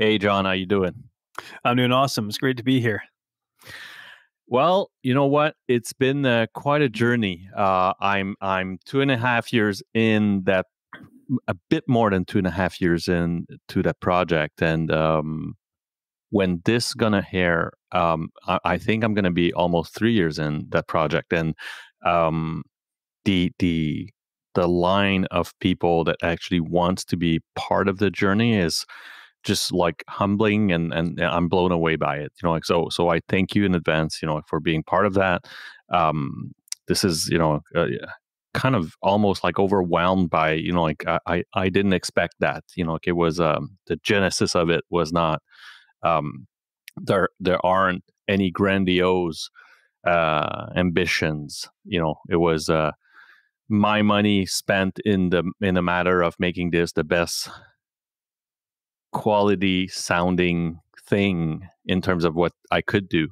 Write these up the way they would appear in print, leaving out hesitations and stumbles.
Hey, John, how you doing? I'm doing awesome. It's great to be here. Well, you know what? It's been quite a journey. I'm 2.5 years in that, a bit more than 2.5 years into that project, and when this gonna air, I think I'm gonna be almost 3 years in that project, and um, the the the line of people that actually wants to be part of the journey is just like humbling, and I'm blown away by it. Like so I thank you in advance, for being part of that. This is kind of almost like overwhelmed by, like I didn't expect that. Like it was the genesis of it was not um there aren't any grandiose ambitions. It was my money spent in the matter of making this the best quality sounding thing in terms of what I could do.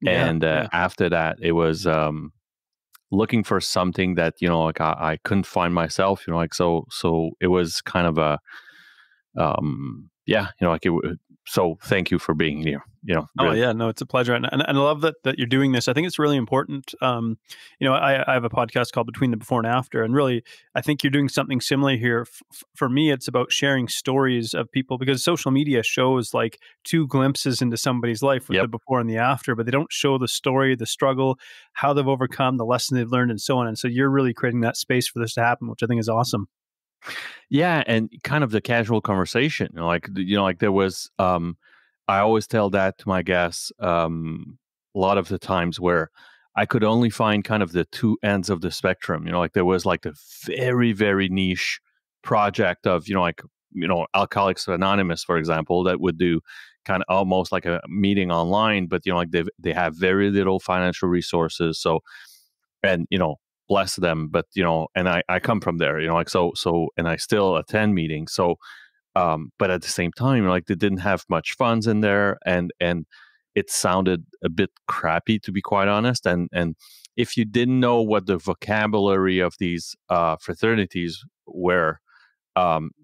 Yeah, And yeah. after that, it was looking for something that, like I couldn't find myself, like so it was kind of a yeah, like so thank you for being here, Oh really. yeah, no, it's a pleasure, and I love that you're doing this. I think it's really important. I have a podcast called Between the Before and After, and really, I think you're doing something similar here. For me, it's about sharing stories of people because social media shows like two glimpses into somebody's life with the Yep. before and the after, but they don't show the story, the struggle, how they've overcome, the lesson they've learned, and so on. And so you're really creating that space for this to happen, which I think is awesome. Yeah, and kind of the casual conversation, like there was. I always tell that to my guests a lot of the times where I could only find kind of the two ends of the spectrum. Like there was like a very very niche project of Alcoholics Anonymous, for example, that would do kind of almost like a meeting online, but like they have very little financial resources, so and bless them, but and I come from there, like so and I still attend meetings, so but at the same time, like they didn't have much funds in there, and it sounded a bit crappy, to be quite honest, and if you didn't know what the vocabulary of these fraternities were,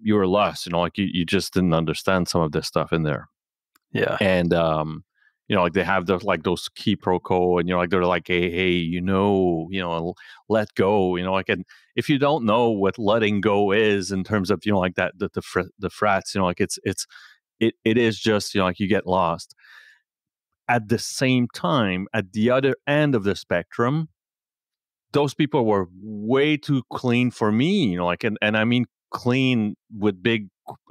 you were lost, like you just didn't understand some of this stuff in there. Yeah. And like they have those key pro quo, and like they're like, hey, let go, like, and if you don't know what letting go is in terms of like that the frats, like it is just like you get lost. At the same time, at the other end of the spectrum, those people were way too clean for me, like, and I mean clean with big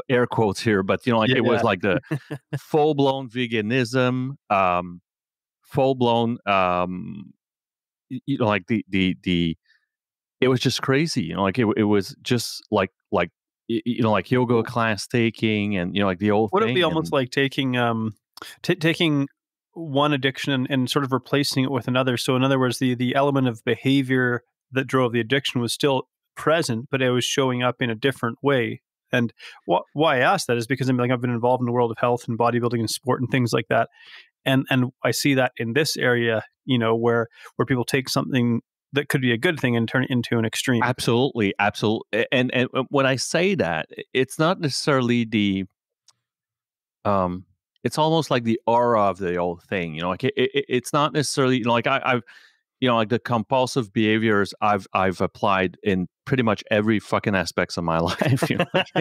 air quotes here, but like Yeah, it was yeah. like the full blown veganism, full blown, like the it was just crazy, like it was just like like yoga class taking, and like the whole Would it be thing, almost and like taking taking one addiction and sort of replacing it with another? So in other words, the element of behavior that drove the addiction was still present, but it was showing up in a different way. And why I ask that is because I've been involved in the world of health and bodybuilding and sport and things like that, and I see that in this area, where people take something that could be a good thing and turn it into an extreme. absolutely, and when I say that, it's not necessarily the um it's almost like the aura of the old thing, like it's not necessarily, like I've like the compulsive behaviors I've applied in pretty much every fucking aspects of my life. Like,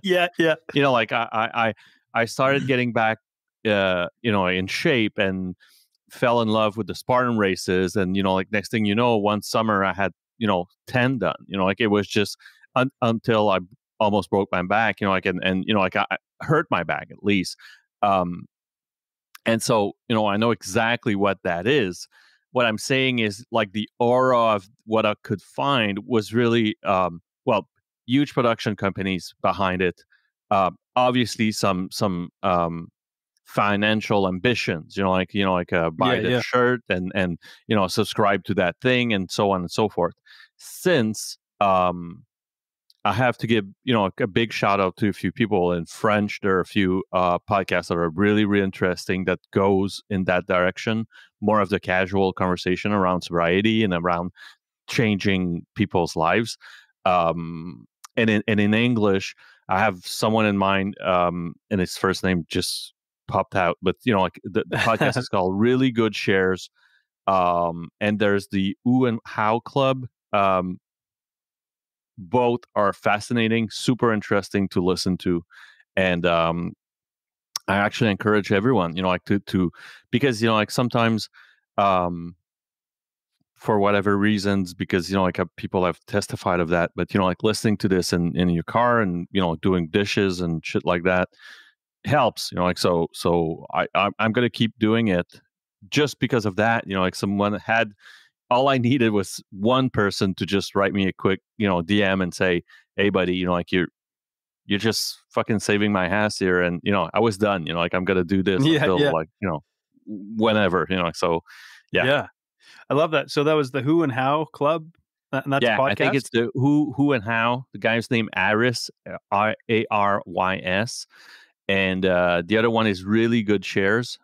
Yeah, yeah. like I started getting back in shape, and fell in love with the Spartan races, and like next thing you know, one summer I had 10 done, like it was just until I almost broke my back, like, and like I hurt my back at least. um and so, I know exactly what that is. What I'm saying is, like, the aura of what I could find was really, well, huge production companies behind it. Obviously, some financial ambitions. Buy Yeah, the yeah. shirt, and subscribe to that thing, and so on and so forth. Since I have to give a big shout out to a few people in French. There are a few podcasts that are really really interesting that goes in that direction, more of the casual conversation around sobriety and around changing people's lives. And in English, I have someone in mind, and his first name just popped out, but like the podcast is called Really Good Shares. And there's the Ooh and How Club. Both are fascinating, super interesting to listen to. And I actually encourage everyone, like to because like sometimes for whatever reasons, because like people have testified of that, but like listening to this in your car and doing dishes and shit like that helps. Like so I'm gonna keep doing it just because of that. Like someone had all I needed was one person to just write me a quick DM and say, "Hey, buddy, like you're just fucking saving my ass here," and I was done. Like I'm gonna do this Yeah, until yeah, like whenever. So yeah. yeah. I love that. So that was the Who and How Club, and that's a Yeah, I think podcast? it's the Who and How. The guy's name Aris, Arys, and the other one is Really Good Shares.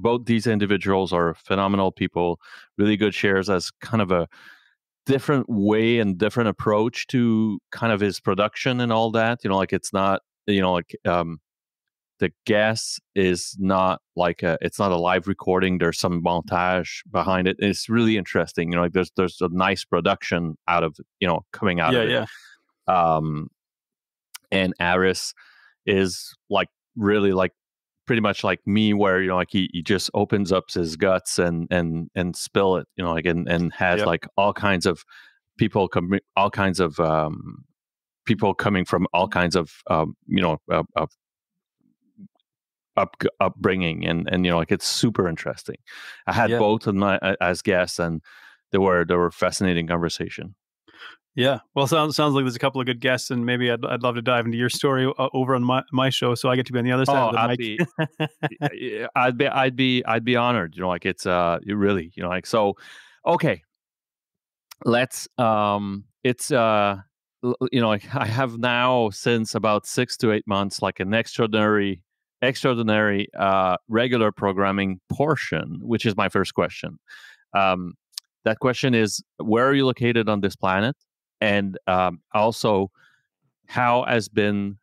Both these individuals are phenomenal people. Really Good Shares as kind of a different way and different approach to kind of his production and all that. Like it's not like the guest is not like it's not a live recording. There's some montage behind it. It's really interesting. Like there's a nice production out of coming out Yeah, of it. yeah, Um, and Aris is like really like pretty much like me, where like he just opens up his guts and spill it, like and has yep, like all kinds of people all kinds of people coming from all kinds of upbringing, and like it's super interesting. I had yeah, both of my as guests, and they were fascinating conversation. yeah. Well, sounds like there's a couple of good guests, and maybe I'd love to dive into your story over on my show, so I get to be on the other side of Oh, the I'd mic. be yeah, I'd be honored. Like it's you really like so. Okay, let's it's like I have now since about 6 to 8 months like an extraordinary regular programming portion, which is my first question. um that question is, where are you located on this planet? And also, how has been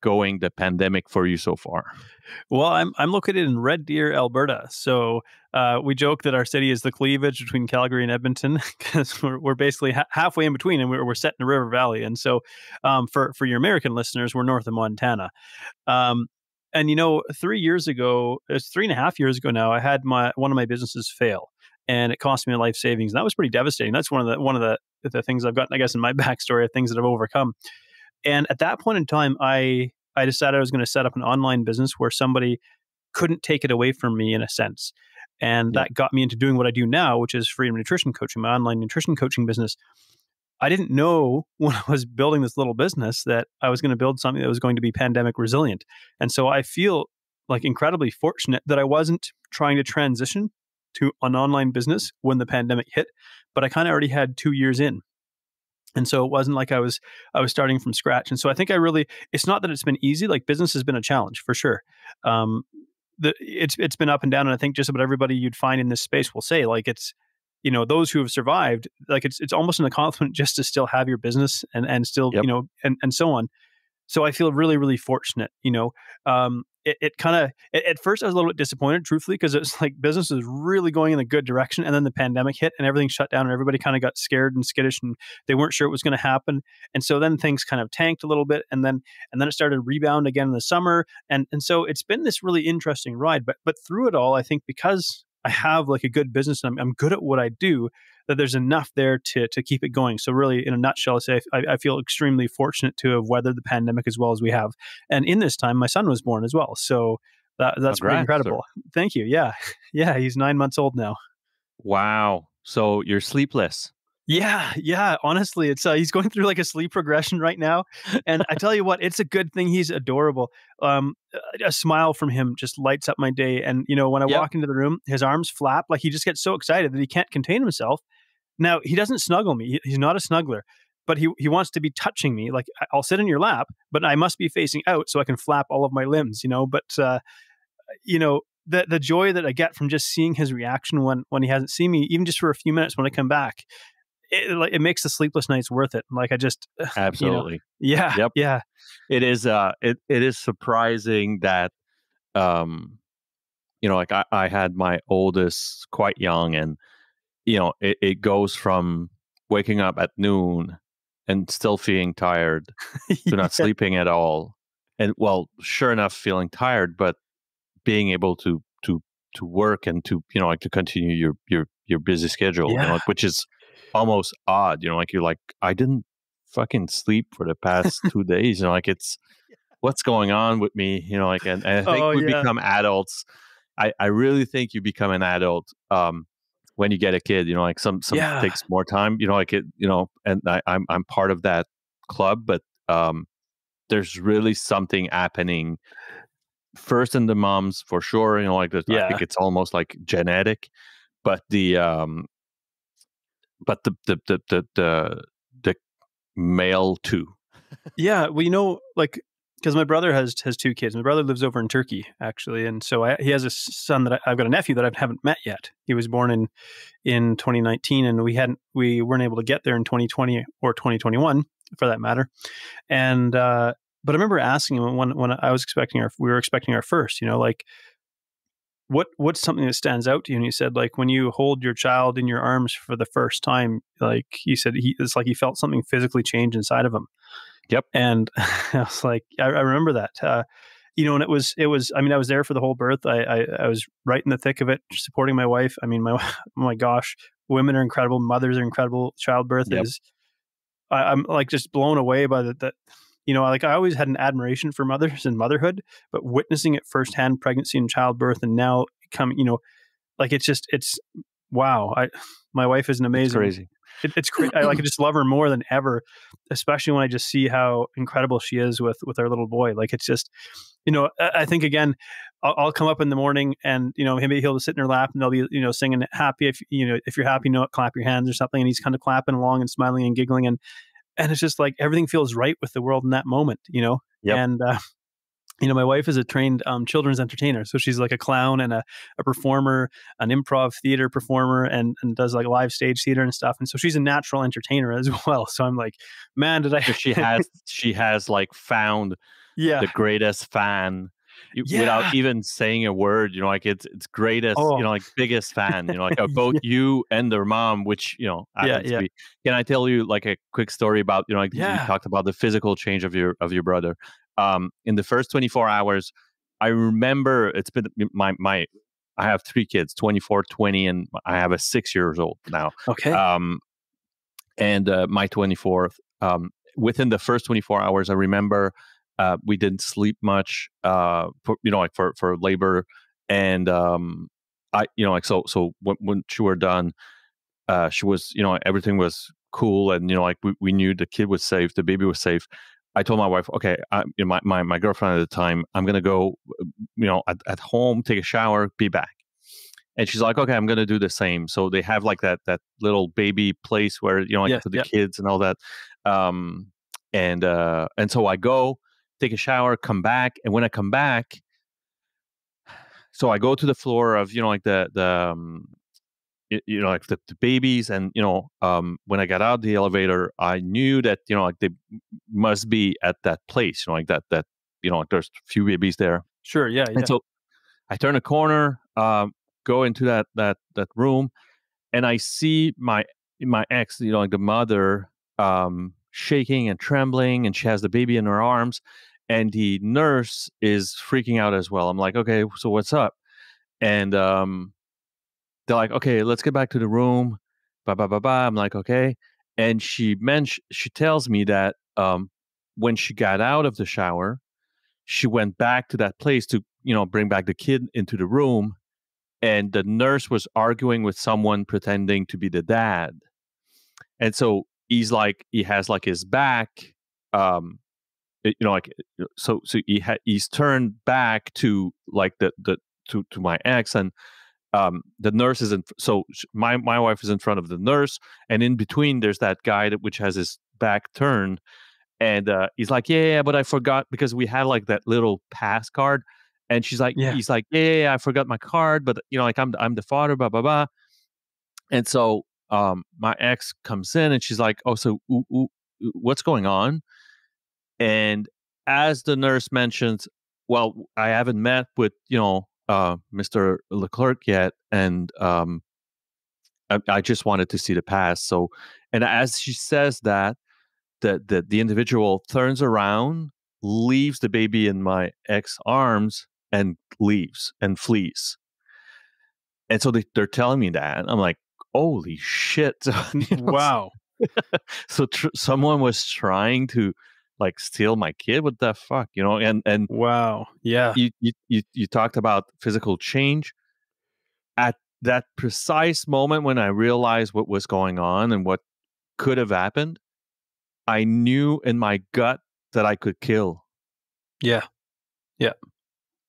going the pandemic for you so far? Well, I'm located in Red Deer, Alberta. So we joke that our city is the cleavage between Calgary and Edmonton because we're basically halfway in between, and we're set in a river valley. And so for your American listeners, we're north of Montana. Um, and 3 years ago, it's 3.5 years ago now, I had one of my businesses fail, and it cost me a life savings. And that was pretty devastating. That's one of the things I've gotten, I guess, in my backstory of things that I've overcome. And at that point in time, I decided I was going to set up an online business where somebody couldn't take it away from me in a sense. And Yeah. that got me into doing what I do now, which is freedom nutrition coaching, my online nutrition coaching business. I didn't know when I was building this little business that I was going to build something that was going to be pandemic resilient. And so I feel like incredibly fortunate that I wasn't trying to transition to an online business when the pandemic hit, but I kind of already had 2 years in. And so it wasn't like I was starting from scratch. And so I think it's not that it's been easy. Like business has been a challenge for sure. Um, it's been up and down. And I think just about everybody you'd find in this space will say like it's, those who have survived, like it's almost an accomplishment just to still have your business and still, Yep. and so on. So I feel really, really fortunate. It kind of, at first I was a little bit disappointed, truthfully, because it's like business was really going in a good direction. And then the pandemic hit and everything shut down and everybody kind of got scared and skittish and they weren't sure it was going to happen. And so then things kind of tanked a little bit. And then it started to rebound again in the summer. And so it's been this really interesting ride. But through it all, I think because I have like a good business and I'm good at what I do, that there's enough there to keep it going. So really, in a nutshell, I say I feel extremely fortunate to have weathered the pandemic as well as we have. And in this time, my son was born as well. So that's pretty Congrats, sir. incredible. Thank you. Yeah, yeah, he's 9 months old now. Wow. So you're sleepless. Yeah, yeah. Honestly, it's he's going through like a sleep progression right now, and I tell you what, it's a good thing. He's adorable. A smile from him just lights up my day. And when I Yep. walk into the room, his arms flap like he just gets so excited that he can't contain himself. Now he doesn't snuggle me. He's not a snuggler, but he wants to be touching me. Like I'll sit in your lap, but I must be facing out so I can flap all of my limbs. But the joy that I get from just seeing his reaction when he hasn't seen me, even just for a few minutes when I come back, like, it makes the sleepless nights worth it. Like, I just, you know, Absolutely. yeah, Yep. yeah, It is surprising that, um, like I had my oldest quite young, and it goes from waking up at noon and still feeling tired to not yeah, sleeping at all. And well, sure enough, feeling tired, but being able to work and to like to continue your busy schedule, yeah. like, which is almost odd. Like you're like, I didn't fucking sleep for the past 2 days. Like it's what's going on with me, like, and I think Oh, we yeah, become adults. I really think you become an adult when you get a kid. Like some yeah, takes more time, like it, and I'm part of that club, but there's really something happening first in the moms for sure. Like I yeah. think it's almost like genetic, but the male too. Yeah, well, like, because my brother has 2 kids. My brother lives over in Turkey, actually, and so he has a son that I've got a nephew that I haven't met yet. He was born in 2019, and we weren't able to get there in 2020 or 2021, for that matter. And but I remember asking him when I was expecting we were expecting our first, like, what's something that stands out to you? And he said, like, when you hold your child in your arms for the first time, like, he said, it's like he felt something physically change inside of him. Yep. And I was like, I remember that, and I mean, I was there for the whole birth. I was right in the thick of it, supporting my wife. I mean, oh my gosh, women are incredible. Mothers are incredible. Childbirth Yep. is, I'm like just blown away by that. Like, I always had an admiration for mothers and motherhood, but witnessing it firsthand, pregnancy and childbirth, and now coming, like, it's wow. My wife is an It's amazing. crazy. It's great. I just love her more than ever, especially when I just see how incredible she is with our little boy. Like, it's just, I think, again, I'll come up in the morning, and maybe he'll sit in her lap, and they'll be singing happy, if you're happy, clap your hands or something, and he's kind of clapping along and smiling and giggling, and it's just like everything feels right with the world in that moment. Yep. And my wife is a trained children's entertainer. So she's like a clown and a performer, an improv theater performer, and does like live stage theater and stuff. And so she's a natural entertainer as well. So I'm like, man, did I? So she has like found Yeah. the greatest fan, without Yeah. even saying a word. Like it's greatest, Oh, like biggest fan. Like of both yeah. you and their mom, which Yeah. happens to Yeah. be. Can I tell you like a quick story about like we Yeah. talked about the physical change of your brother? In the first 24 hours, I remember it's been my. I have 3 kids, 24, 20, and I have a 6 years old now. Okay. Um, and my 24th, within the first 24 hours, I remember we didn't sleep much, like for labor. And I like so when she were done, she was, everything was cool, and like we knew the kid was safe, the baby was safe. I told my wife, okay, my girlfriend at the time, I'm gonna go, at home, take a shower, be back. And she's like, okay, I'm gonna do the same. So they have like that little baby place where like Yes. for the Yeah. kids and all that. Um, and so I go take a shower, come back, and when I come back, so I go to the floor of like like the babies, and when I got out of the elevator, I knew that like they must be at that place, like that like there's a few babies there. Sure. Yeah. And Yeah. so I turn a corner, go into that room, and I see my ex, like the mother, shaking and trembling, and she has the baby in her arms, and the nurse is freaking out as well. I'm like, okay, so what's up? And they're like, okay, let's get back to the room. Blah blah blah blah. I'm like, okay. And she tells me that when she got out of the shower, she went back to that place to bring back the kid into the room, and the nurse was arguing with someone pretending to be the dad. And so he has like his back, um, like so he's turned back to like to my ex, and the nurse is in. So my wife is in front of the nurse, and in between there's that guy which has his back turned, and he's like, yeah, but I forgot, because we had like that little pass card, and Yeah. he's like, yeah, I forgot my card, but like I'm the father, blah blah blah. And so my ex comes in and she's like, "Oh, so what's going on?" And as the nurse mentions, "Well, I haven't met with Mr. Leclerc yet, and I just wanted to see the pass." So, and as she says that, the individual turns around, leaves the baby in my ex arms, and leaves and flees. And so they're telling me that, and I'm like, "Holy shit!" So, Wow. so someone was trying to like steal my kid. What the fuck, And Wow. Yeah. you talked about physical change at that precise moment when I realized what was going on and what could have happened. I knew in my gut that I could kill. Yeah. Yeah.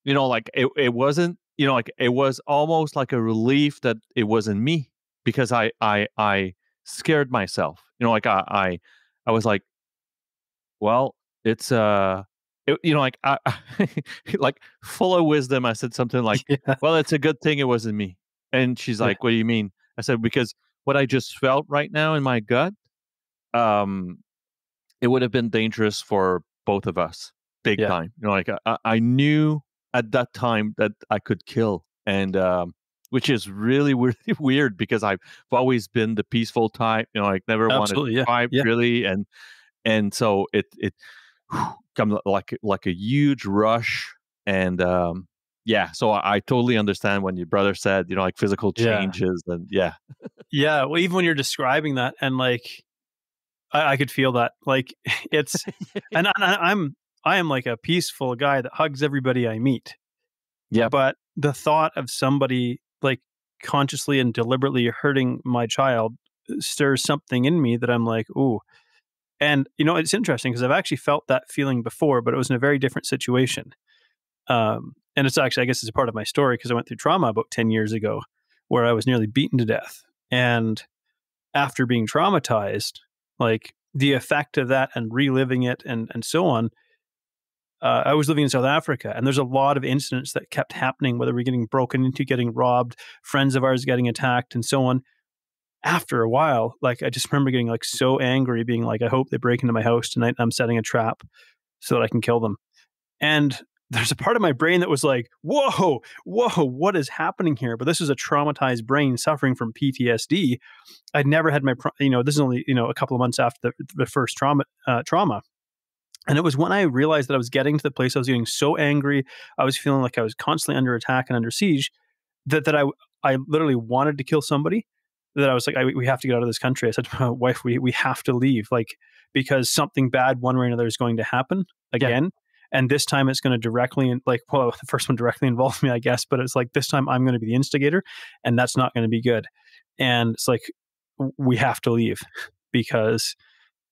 Like it wasn't, like it was almost like a relief that it wasn't me, because I scared myself. Like I was like, well, it's like like full of wisdom. I said something like, Yeah. "Well, it's a good thing it wasn't me." And she's Yeah. like, "What do you mean?" I said, "Because what I just felt right now in my gut, um, it would have been dangerous for both of us, big Yeah. time." Like I knew at that time that I could kill, and which is really weird because I've always been the peaceful type. Like never wanted to Absolutely. Yeah. fight Yeah. really, and so it come like a huge rush, and yeah. So I totally understand when your brother said, like physical Yeah. changes, and yeah. Yeah. Well, even when you're describing that, and like I could feel that. Like it's, and I am like a peaceful guy that hugs everybody I meet. Yep. But the thought of somebody like consciously and deliberately hurting my child stirs something in me that I'm like, ooh. And it's interesting because I've actually felt that feeling before, but it was in a very different situation. And it's actually, I guess, it's a part of my story because I went through trauma about 10 years ago, where I was nearly beaten to death. And after being traumatized, like the effect of that and reliving it and so on, I was living in South Africa, and there's a lot of incidents that kept happening, whether we're getting broken into, getting robbed, friends of ours getting attacked, and so on. After a while, like I just remember getting like so angry, being like, I hope they break into my house tonight and I'm setting a trap so that I can kill them. And there's a part of my brain that was like, whoa, what is happening here? But this is a traumatized brain suffering from PTSD. I'd never had this is only, a couple of months after the first trauma. And it was when I realized that I was getting to the place I was getting so angry, I was feeling like I was constantly under attack and under siege, that I literally wanted to kill somebody. That I was like, we have to get out of this country. I said to my wife, we have to leave, like because something bad one way or another is going to happen Yeah. again. And this time it's going to directly the first one directly involved me, I guess, but it's like this time I'm going to be the instigator, and that's not going to be good. And it's like we have to leave because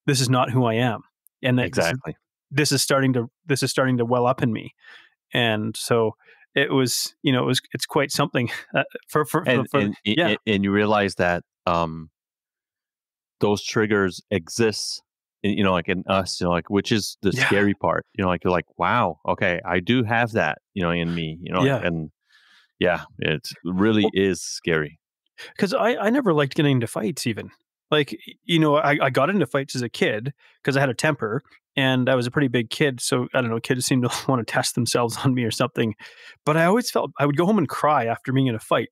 this is not who I am, and that Exactly. this is starting to well up in me. And so it was, it's quite something for And yeah, and you realize that those triggers exist in, like in us, like, which is the yeah, scary part. Like you're like, wow, okay, I do have that, in me, yeah. and yeah, it really Well, is scary. because I never liked getting into fights even. Like, I got into fights as a kid because I had a temper and I was a pretty big kid. So I don't know, kids seemed to want to test themselves on me or something. But I always felt I would go home and cry after being in a fight.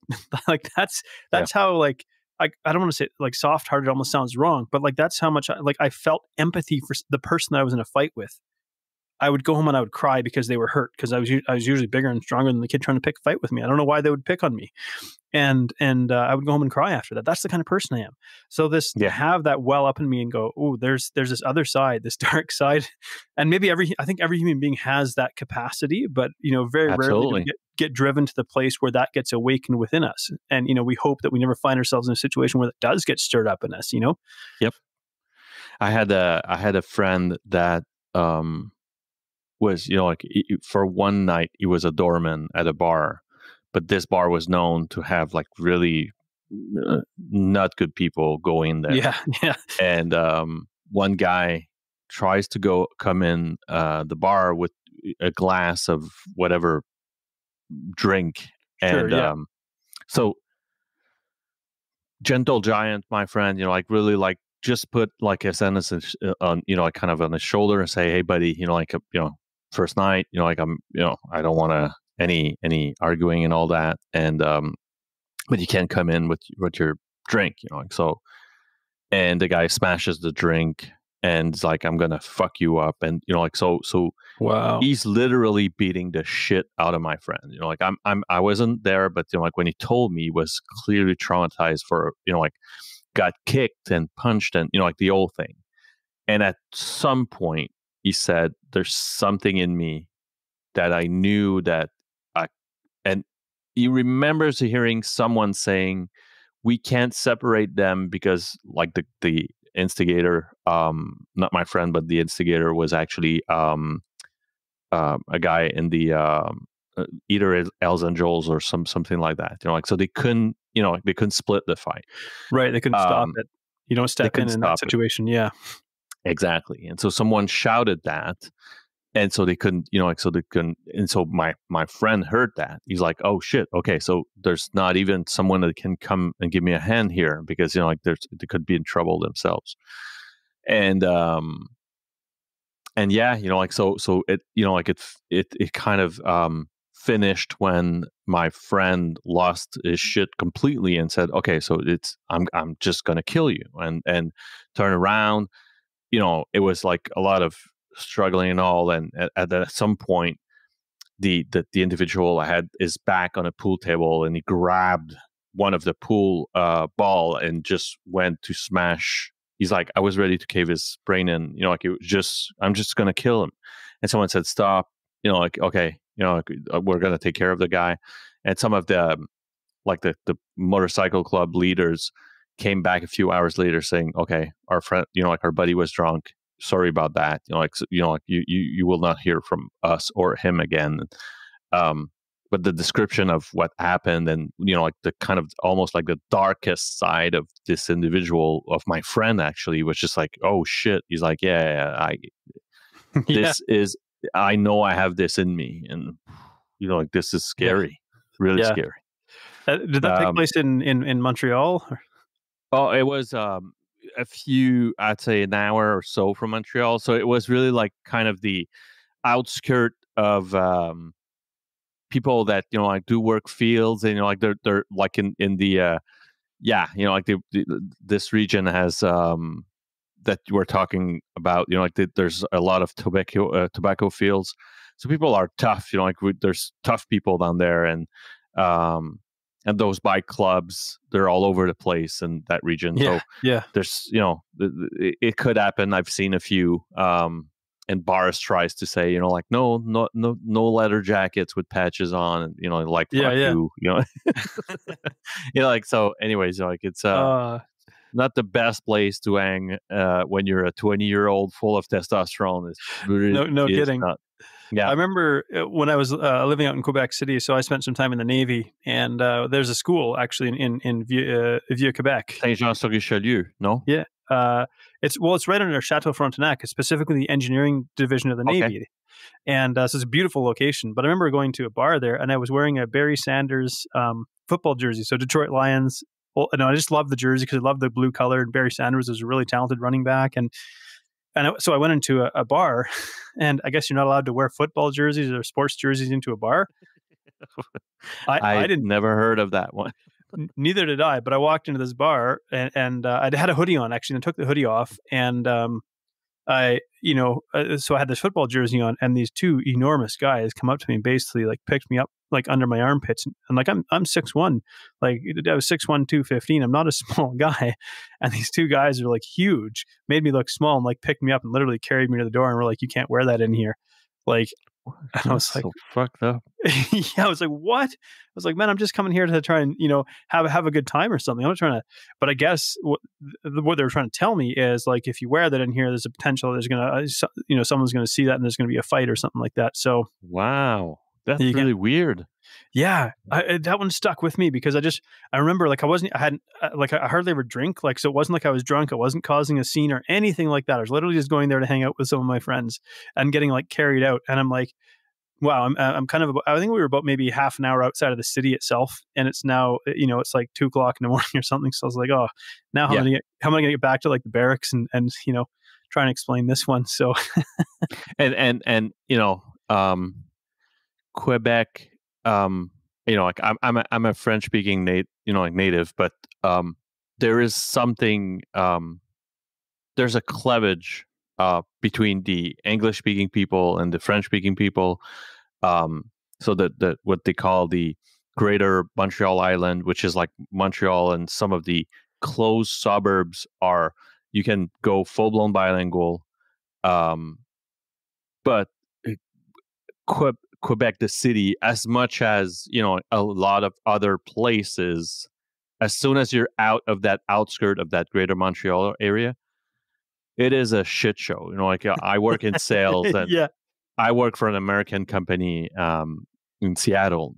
Like Yeah. that's how like I don't want to say like soft hearted almost sounds wrong, but like that's how much I felt empathy for the person that I was in a fight with. I would go home and I would cry because they were hurt because I was usually bigger and stronger than the kid trying to pick a fight with me. I don't know why they would pick on me, and I would go home and cry after that. That's the kind of person I am. So this to Yeah. have that well up in me and go, oh, there's this other side, this dark side, and maybe I think every human being has that capacity, but very rarely do we Absolutely. get driven to the place where that gets awakened within us, and we hope that we never find ourselves in a situation where it does get stirred up in us. Yep. I had a friend that was, like, for one night he was a doorman at a bar, but this bar was known to have like really not good people go in there. Yeah, yeah, And one guy tries to come in the bar with a glass of whatever drink, sure, and yeah, so gentle giant, my friend, like really like just put like his hand on, like kind of on his shoulder and say, hey, buddy, like, first night, like I don't want to any arguing and all that. And, but you can't come in with your drink, like so. And the guy smashes the drink and is like, I'm going to fuck you up. And, like, so Wow. he's literally beating the shit out of my friend. Like I wasn't there, but like when he told me, he was clearly traumatized for, like got kicked and punched and, like the whole thing. And at some point he said, there's something in me that I knew that and he remembers hearing someone saying, we can't separate them because like the instigator, not my friend, but the instigator was actually, a guy in the, either Hells Angels or something like that. Like so they couldn't, they couldn't split the fight. Right. They couldn't stop Um, it. You don't they step couldn't in that stop it. situation. Yeah. Exactly. And so someone shouted that, and so they couldn't, like so they couldn't. And so my friend heard that. He's like, oh shit, okay, so there's not even someone that can come and give me a hand here, because like they could be in trouble themselves. And and yeah, like so it, like it kind of, finished when my friend lost his shit completely and said, okay, so I'm just gonna kill you, and turn around. It was like a lot of struggling and all, and at some point the individual had his back on a pool table, and he grabbed one of the pool, ball, and just went to smash. He's like, I was ready to cave his brain in, like it was just, I'm just gonna kill him. And someone said, stop, like, okay, like, we're gonna take care of the guy. And some of the, like the motorcycle club leaders came back a few hours later saying, okay, our friend, like our buddy was drunk, sorry about that, like, so, like you will not hear from us or him again. um but the description of what happened, and like the kind of almost like the darkest side of this individual, of my friend, actually was just like, oh shit. He's like, yeah, Yeah. this is, I know I have this in me, and like this is Yeah. scary, really Yeah. scary. Did that take um place in Montreal? Oh, it was, a few, I'd say an hour or so from Montreal. So it was really like kind of the outskirt of, people that, like do work fields, and like they're like in the, yeah, like this region has, that we're talking about, like there's a lot of tobacco fields. So people are tough, like there's tough people down there, um and those bike clubs, they're all over the place in that region. Yeah. So Yeah. there's, it could happen. I've seen a few, and bars tries to say, like, no leather jackets with patches on, and like, Yeah. fuck Yeah. you, like, so anyways, like it's, Uh, not the best place to hang, when you're a 20-year-old full of testosterone. It's really no is kidding. not. I Yeah. remember when I was living out in Quebec City, so I spent some time in the Navy, and there's a school actually in Vieux Quebec. Saint-Jean-sur-Richelieu, no? Yeah, it's right under Chateau Frontenac. It's specifically the engineering division of the Okay. Navy, and so it's a beautiful location. But I remember going to a bar there, and I was wearing a Barry Sanders football jersey, so Detroit Lions. Well, no, I just loved the jersey because I loved the blue color. And Barry Sanders was a really talented running back, so I went into a bar, and I guess you're not allowed to wear football jerseys or sports jerseys into a bar. I I didn't. never heard of that one. Neither did I. But I walked into this bar, and I had a hoodie on actually, and I took the hoodie off, and so I had this football jersey on, and these two enormous guys come up to me and basically like picked me up like under my armpits, and like I'm 6'1", like I was 6'1", 215. I'm not a small guy, and these two guys are like huge, made me look small, and like picked me up and literally carried me to the door, and were like, "You can't wear that in here." Like, and I That's was like, so fucked up. yeah, I was like, what? I was like, man, I'm just coming here to try and, have a good time or something. I'm not trying to, but I guess what they're trying to tell me is like, if you wear that in here, there's a potential there's going to, someone's going to see that and there's going to be a fight or something like that. So Wow. That's you can, really weird. yeah, that one stuck with me because I remember like I hardly ever drink. Like, so it wasn't like I was drunk. I wasn't causing a scene or anything like that. I was literally just going there to hang out with some of my friends and getting like carried out. And I'm like, Wow, I'm kind of I think we were about maybe half an hour outside of the city itself, and it's now, it's like 2 o'clock in the morning or something. So I was like, oh, now Yeah, how am I gonna get back to like the barracks and try and explain this one? So and Quebec, like I'm a French speaking like native, but um, there is something there's a cleavage between the English speaking people and the French speaking people. Um, so that what they call the Greater Montreal Island, which is like Montreal and some of the close suburbs, are you can go full blown bilingual. Um, but Quebec, the city, as much as a lot of other places, as soon as you're out of that outskirt of that Greater Montreal area, it is a shit show. Like I work in sales and yeah, I work for an American company in Seattle,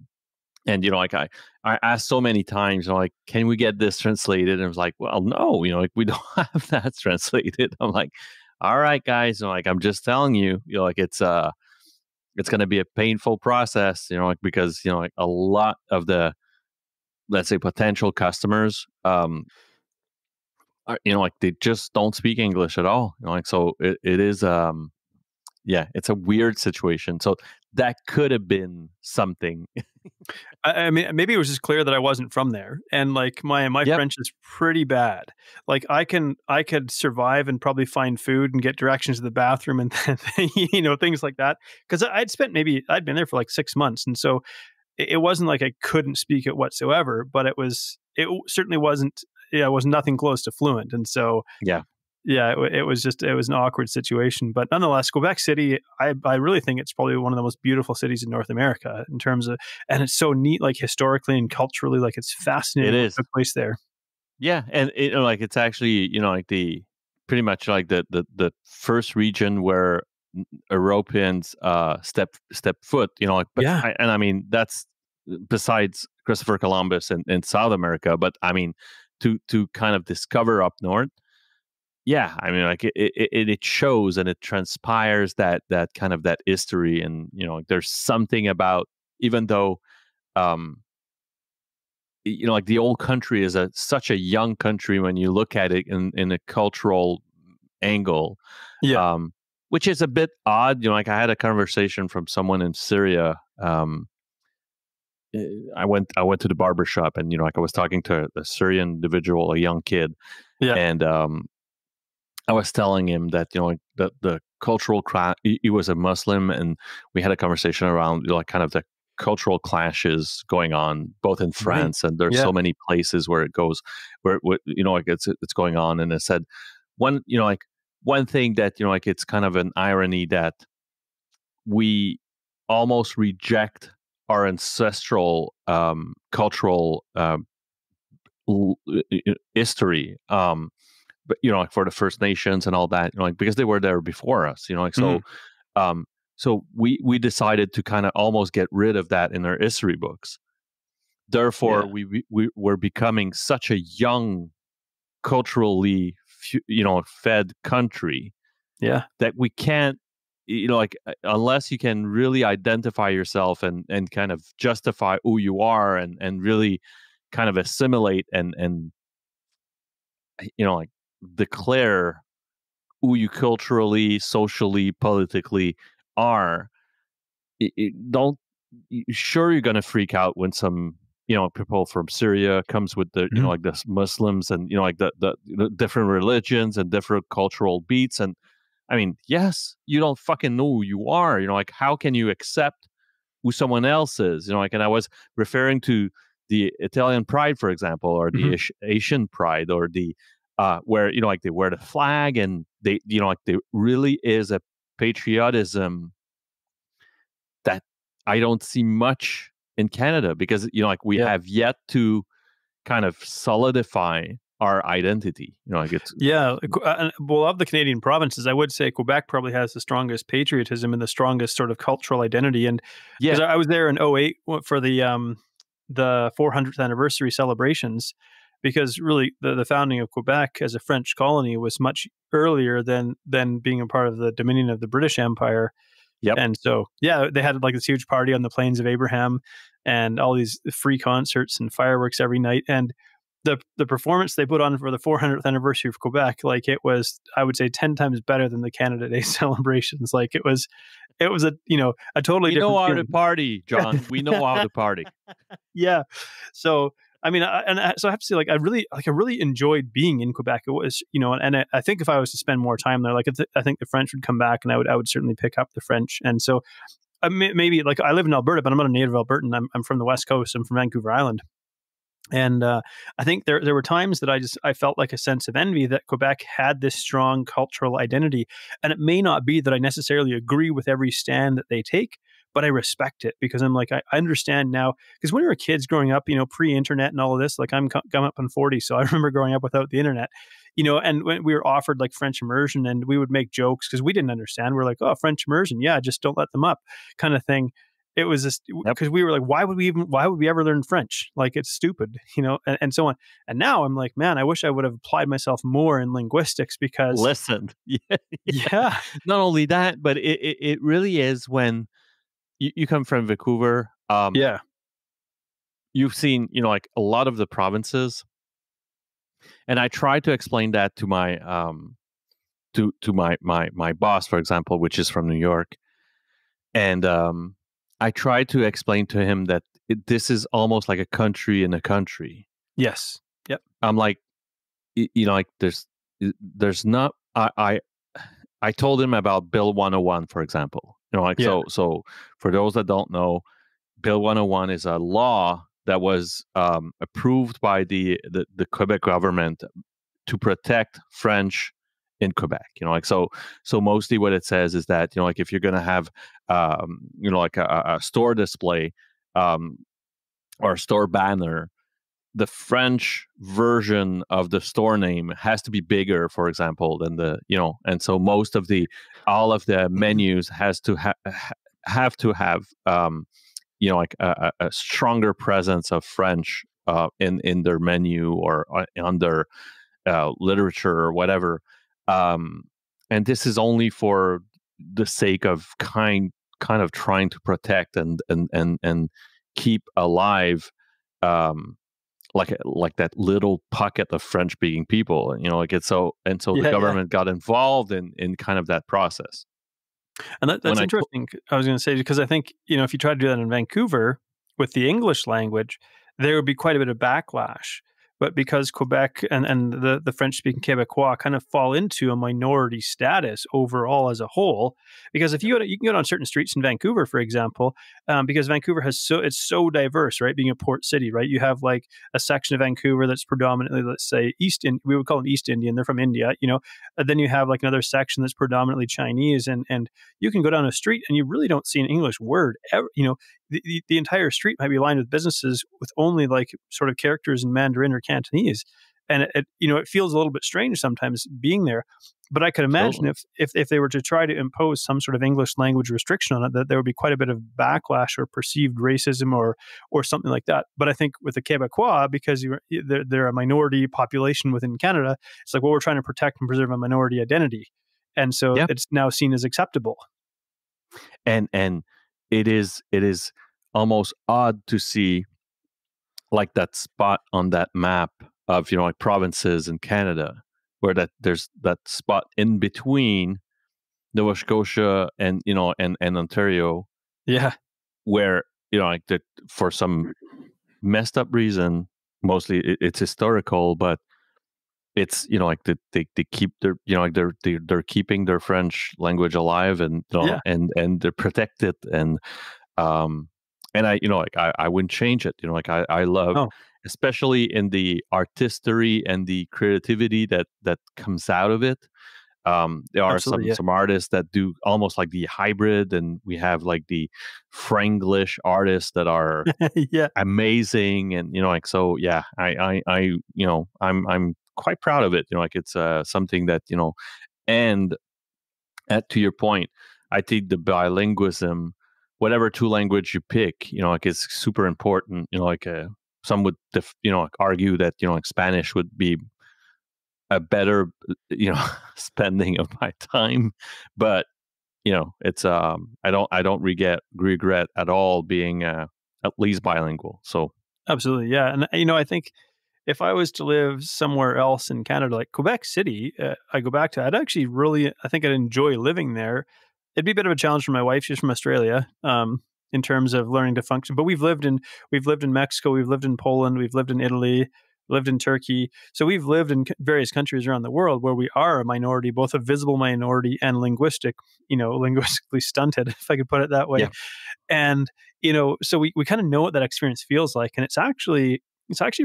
and like I asked so many times, like, can we get this translated? And I was like, well, no, like we don't have that translated. I'm like, all right, guys, like I'm just telling you, like it's going to be a painful process, like because like a lot of the, let's say, potential customers, are, like they just don't speak English at all. Like so, it is yeah, it's a weird situation. So that could have been something. I mean, maybe it was just clear that I wasn't from there, and like my Yep. French is pretty bad. Like I could survive and probably find food and get directions to the bathroom and things like that. Because I'd been there for like 6 months, and so it wasn't like I couldn't speak it whatsoever, but certainly wasn't. Yeah, it was nothing close to fluent, and so Yeah. yeah, it was an awkward situation, but nonetheless, Quebec City, I really think it's probably one of the most beautiful cities in North America in terms of, and it's so neat, like historically and culturally, like it's It fascinating what is. took place there. Yeah, and like it's actually like the pretty much like the first region where Europeans step foot. Like, but Yeah, I mean that's besides Christopher Columbus in South America, but I mean to kind of discover up north. Yeah, I mean, like it shows and it transpires that kind of that history, and like, there's something about, even though um like the old country is such a young country when you look at it in a cultural angle, yeah, um, which is a bit odd. Like I had a conversation from someone in Syria. I went to the barber shop, and like I was talking to a Syrian individual, a young kid, yeah, and I was telling him that like the cultural he was a Muslim, and we had a conversation around like kind of the cultural clashes going on both in right, France, and there's yeah, so many places where it goes, where like it's going on. And I said like one thing that like it's kind of an irony that we almost reject our ancestral cultural history, but like for the First Nations and all that, like because they were there before us, like mhm, um so we decided to kind of almost get rid of that in our history books. Therefore, yeah, we were becoming such a young, culturally fed country yeah, that we can't, like unless you can really identify yourself and kind of justify who you are, and really kind of assimilate and like declare who you culturally, socially, politically are. Don't sure you're gonna freak out when some people from Syria comes with the mhm, like the Muslims, and like the different religions and different cultural beats. And I mean, yes, you don't fucking know who you are. Like how can you accept who someone else is? Like, and I was referring to the Italian pride, for example, or mhm, the Asian pride, or the where like they wear the flag, and they like there really is a patriotism that I don't see much in Canada, because like we yeah. have yet to kind of solidify our identity. Like it's Yeah, well, of the Canadian provinces, I would say Quebec probably has the strongest patriotism and the strongest sort of cultural identity. And because yeah, I was there in '08 for the 400th anniversary celebrations, because really the founding of Quebec as a French colony was much earlier than being a part of the Dominion of the British Empire. Yep. And so, yeah, they had like this huge party on the Plains of Abraham and all these free concerts and fireworks every night. And the performance they put on for the 400th anniversary of Quebec, like it was, I would say, 10 times better than the Canada Day celebrations. Like it was a, a totally We know different how to feeling. party, John. We know how to party. Yeah. So, I mean, so I have to say, like, I really enjoyed being in Quebec. It was, and I think if I was to spend more time there, like, I think the French would come back, and I would certainly pick up the French. And so, maybe like I live in Alberta, but I'm not a native Albertan. I'm from the West Coast. I'm from Vancouver Island. And I think there were times that I felt like a sense of envy that Quebec had this strong cultural identity, and it may not be that I necessarily agree with every stand that they take, but I respect it because I'm like I understand now. Because when we were kids growing up, pre-internet and all of this, like I'm up on 40, so I remember growing up without the internet, and when we were offered like French immersion, and we would make jokes because we didn't understand. We're like, oh, French immersion, yeah, just don't let them up, kind of thing. It was just Yep. because we were like, why would we ever learn French? Like it's stupid, and so on. And now I'm like, man, I wish I would have applied myself more in linguistics because Listen. Yeah. yeah, Not only that, but it really is when you come from Vancouver. yeah, You've seen, like a lot of the provinces, and I try to explain that to my my boss, for example, which is from New York, and I try to explain to him that this is almost like a country in a country. yes, yep, I'm like, like there's not. I told him about Bill 101, for example. Like yeah, so for those that don't know, Bill 101 is a law that was approved by the Quebec government to protect French in Quebec. Like so mostly what it says is that like if you're gonna have like a store display um, or a store banner, the French version of the store name has to be bigger, for example, than and so most of the all of the menus has to have to have like a stronger presence of French in their menu or on their literature or whatever. Um, and this is only for the sake of kind of trying to protect and keep alive um, like that little pocket of French speaking people. Like it's so and so the yeah, yeah. government got involved in kind of that process. And When that's I to- interesting. I was going to say because I think if you try to do that in Vancouver with the English language, there would be quite a bit of backlash. But because Quebec and the French speaking Quebecois kind of fall into a minority status overall as a whole, because if you can go down certain streets in Vancouver, for example, because Vancouver it's so diverse, right? Being a port city, right? You have like a section of Vancouver that's predominantly, let's say, we would call them East Indian. They're from India, And then you have like another section that's predominantly Chinese, and you can go down a street and you really don't see an English word ever. The entire street might be lined with businesses with only like sort of characters in Mandarin or Cantonese, and it feels a little bit strange sometimes being there. But I could imagine Totally. if they were to try to impose some sort of English language restriction on it, that there would be quite a bit of backlash or perceived racism or something like that. But I think with the Quebecois, because they're a minority population within Canada, it's like, well, we're trying to protect and preserve a minority identity, and so Yeah, it's now seen as acceptable. and it is almost odd to see like that spot on that map of like provinces in Canada where that there's that spot in between Nova Scotia and and Ontario Yeah, where like that for some messed up reason, mostly it's historical, but it's like they keep their like they're keeping their French language alive, and yeah. and they're protected, um and like I wouldn't change it. Like I love, Oh, especially in the artistry and the creativity that comes out of it. There are absolutely. some Yeah, artists that do almost like the hybrid, and we have like the Franglish artists that are yeah. amazing, and like so yeah, I I'm quite proud of it. Like it's something that and to your point, I think the bilingualism, whatever two language you pick, like it's super important. Like some would like argue that like Spanish would be a better spending of my time, but it's I don't regret at all being at least bilingual. So Absolutely, yeah, and I think if I was to live somewhere else in Canada, like Quebec City, I go back to, I'd actually really, I think I'd enjoy living there. It'd be a bit of a challenge for my wife. She's from Australia, in terms of learning to function. But we've lived in Mexico, we've lived in Poland, we've lived in Italy, lived in Turkey. So we've lived in various countries around the world where we are a minority, both a visible minority and linguistically stunted, if I could put it that way. yeah, And so we kind of know what that experience feels like, and it's actually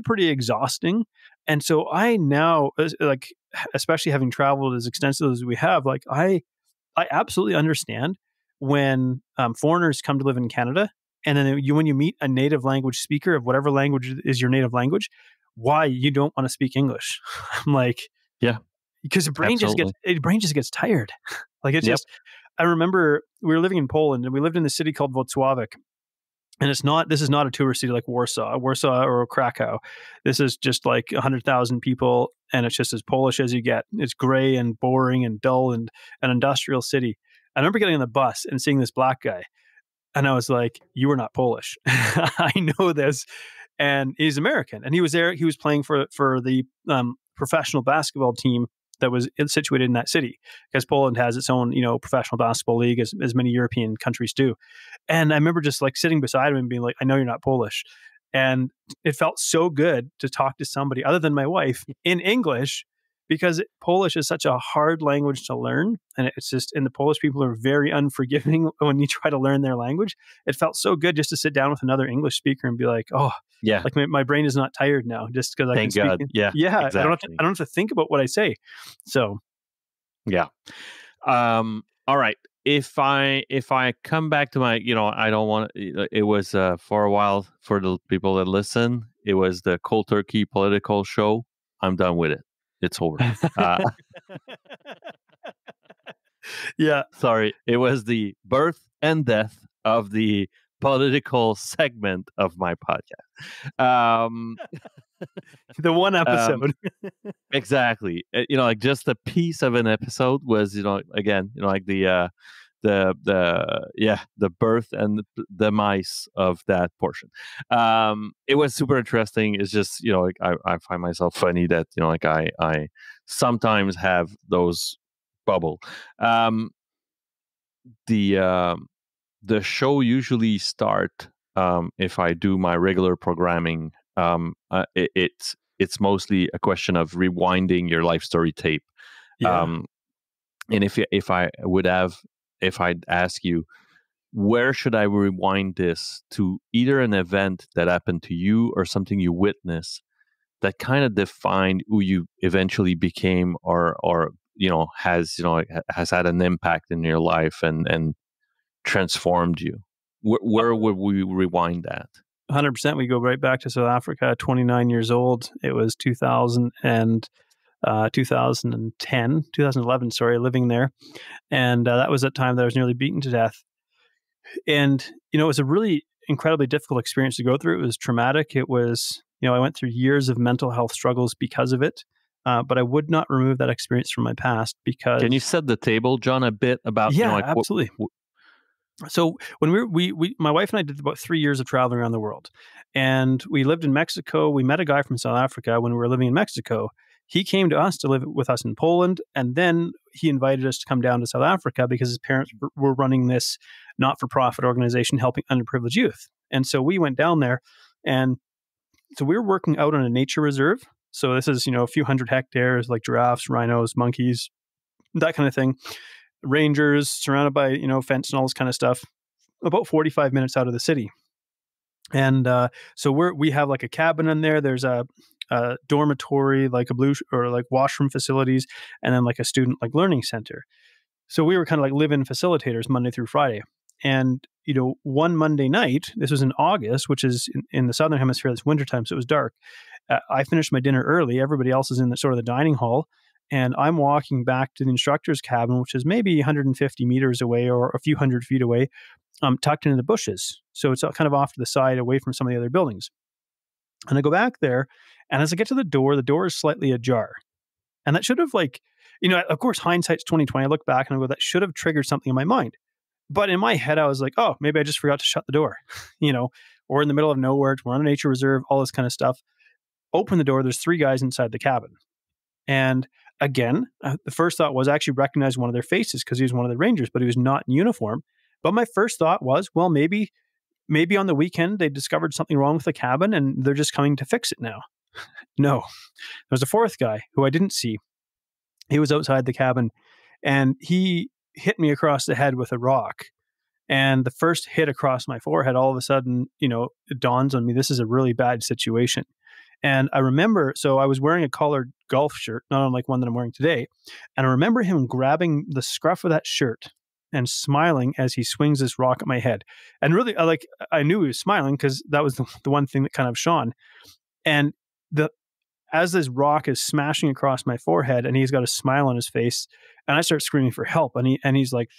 pretty exhausting. And so I now, like, especially having traveled as extensively as we have, like, I absolutely understand when foreigners come to live in Canada, and then when you meet a native language speaker of whatever language is your native language, why you don't want to speak English. I'm like, yeah, because absolutely. the brain just gets tired. Like, it's Yep. just, I remember we were living in Poland, and we lived in a city called Włocławek. And this is not a tourist city like Warsaw or Krakow. This is just like 100,000 people, and it's just as Polish as you get. It's gray and boring and dull and an industrial city. I remember getting on the bus and seeing this black guy, and I was like, "You are not Polish. I know this." And he's American, and he was there. He was playing for the professional basketball team that was situated in that city, because Poland has its own professional basketball league, as many European countries do. And I remember just like sitting beside him and being like, "I know you're not Polish," and it felt so good to talk to somebody other than my wife in English, because Polish is such a hard language to learn, and the Polish people are very unforgiving when you try to learn their language. It felt so good just to sit down with another English speaker and be like, "Oh, Yeah. like my brain is not tired now just because I can Thank speak." God. Yeah. Yeah, Exactly. I don't have to think about what I say. So Yeah. All right. If I come back to my, I don't want it was for a while for the people that listen, it was the cold turkey political show. I'm done with it. It's over. yeah, Sorry, it was the birth and death of the political segment of my podcast. the one Um, episode. exactly. Like just a piece of an episode was, again, like the birth and the demise of that portion. It was super interesting. It's just, like I find myself funny that, like I sometimes have those bubble. Um, the the show usually start, if I do my regular programming. It's mostly a question of rewinding your life story tape. Yeah. Um, and if I'd ask you, where should I rewind this to, either an event that happened to you or something you witnessed that kind of defined who you eventually became, or has had an impact in your life and transformed you? Where would we rewind that? 100%. We go right back to South Africa, 29 years old. It was 2011, sorry, living there. And that was a time that I was nearly beaten to death. And, it was a really incredibly difficult experience to go through. It was traumatic. It was, I went through years of mental health struggles because of it. But I would not remove that experience from my past Can you because, set the table, John, a bit about, yeah, like what? absolutely. So when my wife and I did about 3 years of traveling around the world, and we lived in Mexico. We met a guy from South Africa when we were living in Mexico. He came to us to live with us in Poland, and then he invited us to come down to South Africa because his parents were running this not-for-profit organization helping underprivileged youth. And so we went down there, and so we were working out on a nature reserve. So this is a few hundred hectares, like giraffes, rhinos, monkeys, that kind of thing. Rangers surrounded by fence and all this kind of stuff, about 45 minutes out of the city. And so we have like a cabin in there. There's a dormitory, like a blue or like washroom facilities, and then like a student like learning center. So we were kind of like live-in facilitators Monday through Friday. And one Monday night, this was in August, which is in the southern hemisphere, it's wintertime, so it was dark. I finished my dinner early. Everybody else is in the sort of the dining hall, and I'm walking back to the instructor's cabin, which is maybe 150 meters away or a few hundred feet away, tucked into the bushes. So it's kind of off to the side, away from some of the other buildings. And I go back there, and as I get to the door is slightly ajar. And that should have, like, of course, hindsight's 2020. I look back and I go, that should have triggered something in my mind. But in my head, I was like, oh, maybe I just forgot to shut the door, you know, or in the middle of nowhere, we're on a nature reserve, all this kind of stuff. Open the door. There's three guys inside the cabin. And again, the first thought was I actually recognized one of their faces because he was one of the Rangers, but he was not in uniform. But my first thought was, well, maybe on the weekend they discovered something wrong with the cabin and they're just coming to fix it now. No, there was a fourth guy who I didn't see. He was outside the cabin and he hit me across the head with a rock. And the first hit across my forehead, all of a sudden, it dawns on me, this is a really bad situation. And I remember, so I was wearing a collared golf shirt, not unlike one that I'm wearing today. And I remember him grabbing the scruff of that shirt and smiling as he swings this rock at my head. And really, I knew he was smiling because that was the one thing that kind of shone. And as this rock is smashing across my forehead and he's got a smile on his face, and I start screaming for help. And he's like,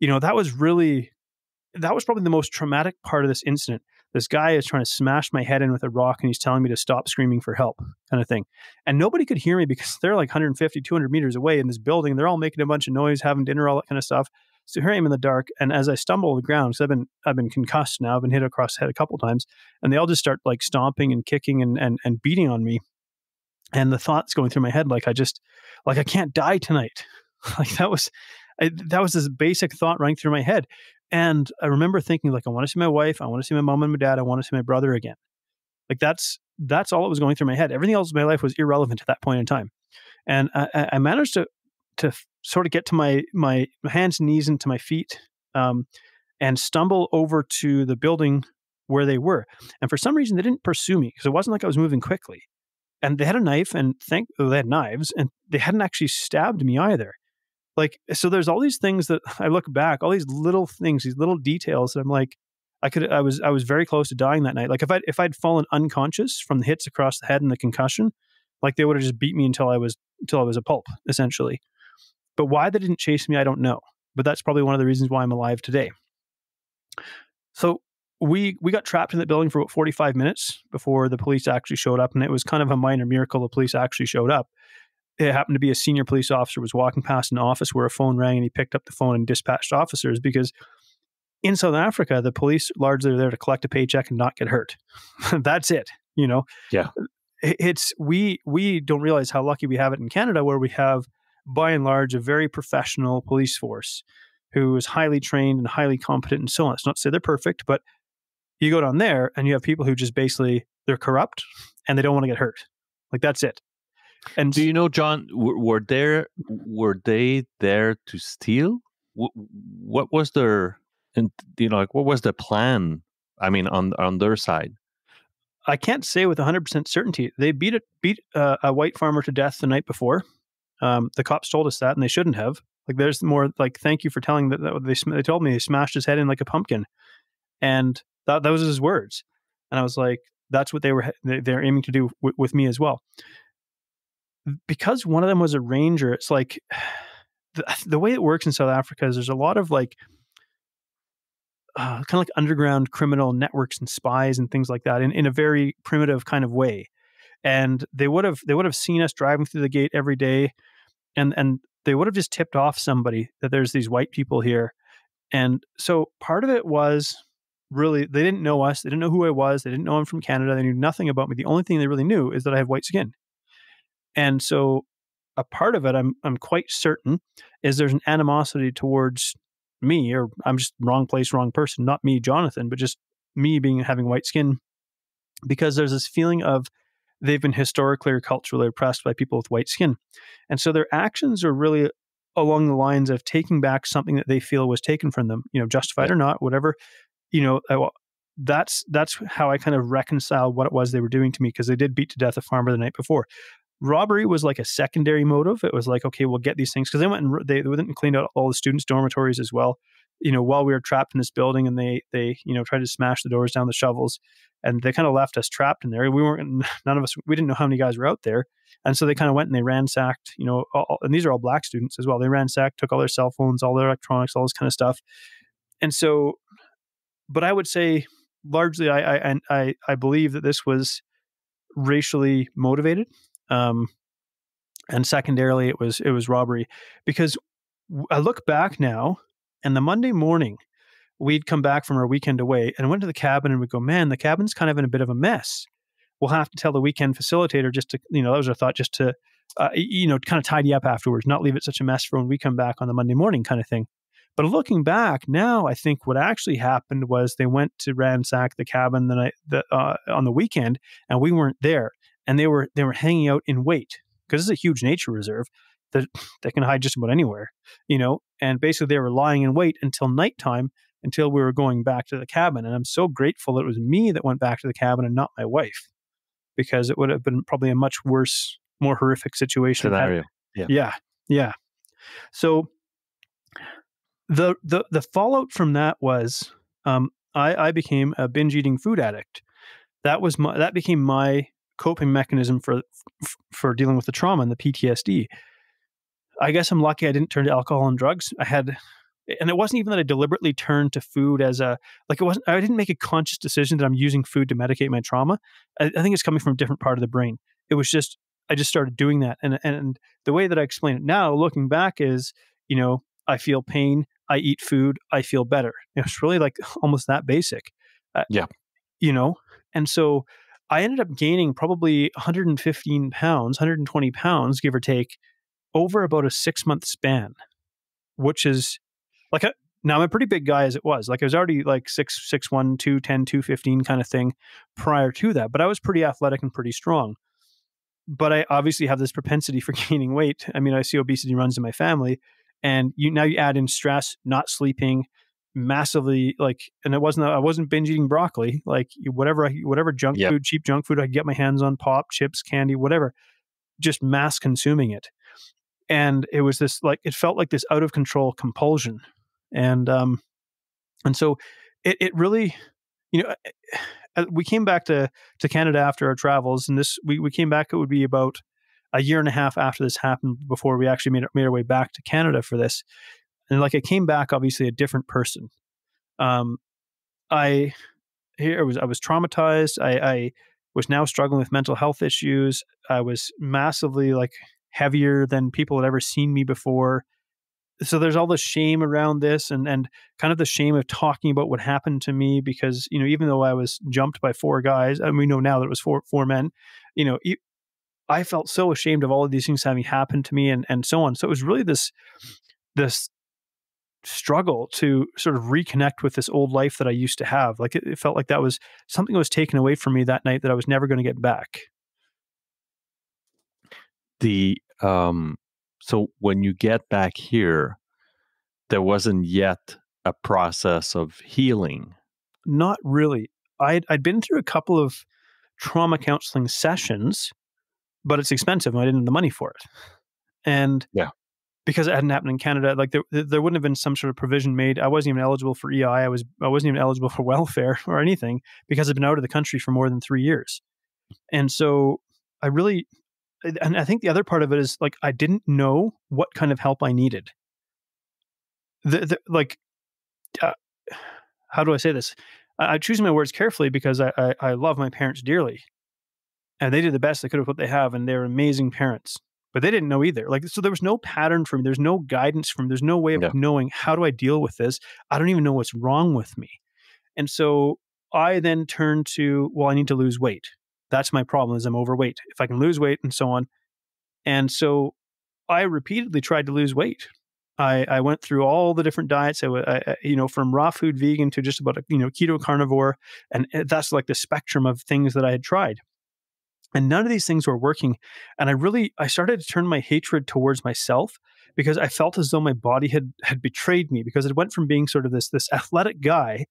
that was probably the most traumatic part of this incident. This guy is trying to smash my head in with a rock and he's telling me to stop screaming for help, kind of thing. And nobody could hear me because they're like 150, 200 meters away in this building. They're all making a bunch of noise, having dinner, all that kind of stuff. So here I am in the dark. And as I stumble on the ground, because I've been concussed now, I've been hit across the head a couple times, and they all just start like stomping and kicking and beating on me. And the thoughts going through my head, I can't die tonight. That was this basic thought running through my head. And I remember thinking, I want to see my wife. I want to see my mom and my dad. I want to see my brother again. That's all that was going through my head. Everything else in my life was irrelevant at that point in time. And I managed to sort of get to my hands and knees into my feet, and stumble over to the building where they were. And for some reason, they didn't pursue me because it wasn't like I was moving quickly. And they had a knife they had knives, and they hadn't actually stabbed me either. So there's all these things that I look back, all these little things, these little details that I'm like, I was very close to dying that night. If I'd fallen unconscious from the hits across the head and the concussion, they would have just beat me until I was a pulp, essentially. But why they didn't chase me, I don't know. But that's probably one of the reasons why I'm alive today. So we got trapped in that building for about 45 minutes before the police actually showed up. And it was kind of a minor miracle the police actually showed up. It happened to be a senior police officer was walking past an office where a phone rang, and he picked up the phone and dispatched officers, because in South Africa, the police largely are there to collect a paycheck and not get hurt. That's it. Yeah. We don't realize how lucky we have it in Canada, where we have, by and large, a very professional police force who is highly trained and highly competent and so on. It's not to say they're perfect, but you go down there and you have people who just basically, they're corrupt and they don't want to get hurt. That's it. And do you know, John, were they there to steal? What was their, and what was the plan? I mean, on their side. I can't say with 100% certainty. They beat a white farmer to death the night before. The cops told us that, and they shouldn't have. There's more thank you for telling that. They told me they smashed his head in like a pumpkin, and that was his words. And I was like, that's what they're aiming to do with me as well. Because one of them was a ranger, it's like the way it works in South Africa is there's a lot of kind of like underground criminal networks and spies and things like that in a very primitive kind of way. And they would have seen us driving through the gate every day, and they would have just tipped off somebody that there's these white people here. And so part of it was really, they didn't know us. They didn't know who I was. They didn't know I'm from Canada. They knew nothing about me. The only thing they really knew is that I have white skin. And so a part of it, I'm quite certain, is there's an animosity towards me, or I'm just wrong place, wrong person, not me, Jonathan, but just me having white skin, because there's this feeling of they've been historically or culturally oppressed by people with white skin. And so their actions are really along the lines of taking back something that they feel was taken from them, justified or not, whatever, that's how I kind of reconcile what it was they were doing to me, because they did beat to death a farmer the night before. Robbery was like a secondary motive. It was like, okay, we'll get these things, because they went and cleaned out all the students' dormitories as well, while we were trapped in this building, and they tried to smash the doors down with shovels, and they kind of left us trapped in there. None of us, we didn't know how many guys were out there. And so they kind of went and they ransacked, and these are all black students as well. They ransacked, took all their cell phones, all their electronics, all this kind of stuff. And so, but I would say largely, I believe that this was racially motivated. and secondarily, it was robbery. Because I look back now, and the Monday morning, we'd come back from our weekend away and went to the cabin and we'd go, man, the cabin's kind of in a bit of a mess. We'll have to tell the weekend facilitator just to, that was our thought, just to, kind of tidy up afterwards, not leave it such a mess for when we come back on the Monday morning kind of thing. But looking back now, I think what actually happened was they went to ransack the cabin on the weekend, and we weren't there, and they were hanging out in wait because it's a huge nature reserve that they can hide just about anywhere, And basically, they were lying in wait until nighttime, until we were going back to the cabin. And I'm so grateful that it was me that went back to the cabin and not my wife, because it would have been probably a much worse, more horrific situation. Scenario. Yeah. Yeah, yeah. So the fallout from that was, I became a binge eating food addict. That became my coping mechanism for dealing with the trauma and the PTSD. I guess I'm lucky I didn't turn to alcohol and drugs. And it wasn't even that I deliberately turned to food I didn't make a conscious decision that I'm using food to medicate my trauma. I think it's coming from a different part of the brain. It was just, I just started doing that. And the way that I explain it now, looking back, is, I feel pain, I eat food, I feel better. It's really like almost that basic. Yeah. And so I ended up gaining probably 115 pounds, 120 pounds, give or take, over about a 6-month span, which is now I'm a pretty big guy as it was. Like, I was already like 6'1", 210, 215 kind of thing prior to that, but I was pretty athletic and pretty strong. But I obviously have this propensity for gaining weight. I mean, I see obesity runs in my family, and now you add in stress, not sleeping, massively, and I wasn't binge eating broccoli, whatever junk Yep. food, cheap junk food I could get my hands on, pop, chips, candy, whatever, just mass consuming it. And it was this, it felt like this out of control compulsion. And so it really, we came back to Canada after our travels, and we came back, it would be about a year and a half after this happened before we actually made our way back to Canada for this. And I came back obviously a different person. I was traumatized. I was now struggling with mental health issues. I was massively heavier than people had ever seen me before. So there's all the shame around this, and kind of the shame of talking about what happened to me, because, even though I was jumped by 4 guys, and we know now that it was four men, I felt so ashamed of all of these things having happened to me, and so on. So it was really this struggle to sort of reconnect with this old life that I used to have. It felt like that was something that was taken away from me that night that I was never going to get back. So when you get back here, there wasn't yet a process of healing. Not really. I'd been through a couple of trauma counseling sessions, but it's expensive and I didn't have the money for it. And Yeah. because it hadn't happened in Canada, there wouldn't have been some sort of provision made. I wasn't even eligible for EI. I wasn't even eligible for welfare or anything, because I've been out of the country for more than 3 years. And so and I think the other part of it is, I didn't know what kind of help I needed. How do I say this? I choose my words carefully, because I love my parents dearly, and they did the best they could with what they have, and they're amazing parents. But they didn't know either. So there was no pattern for me. There's no guidance for me. There's no way of knowing, how do I deal with this? I don't even know what's wrong with me. And so I then turned to, well, I need to lose weight. That's my problem, is I'm overweight. If I can lose weight, and so on. And so I repeatedly tried to lose weight. I went through all the different diets. From raw food vegan to just about keto carnivore, and that's the spectrum of things that I had tried. And none of these things were working. And I started to turn my hatred towards myself, because I felt as though my body had betrayed me, because it went from being sort of this athletic guy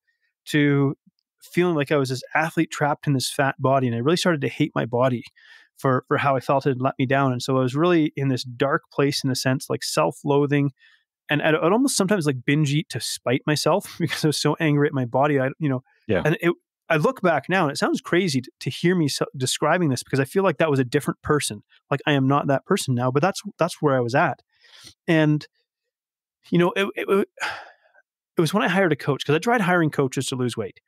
to feeling like I was this athlete trapped in this fat body. And I really started to hate my body for how I felt it had let me down. And so I was really in this dark place, in a sense, self-loathing. And I'd almost sometimes binge eat to spite myself, because I was so angry at my body. Yeah. And I look back now, and it sounds crazy to hear me describing this, because I feel like that was a different person. I am not that person now, but that's where I was at. And, it was when I hired a coach, because I tried hiring coaches to lose weight.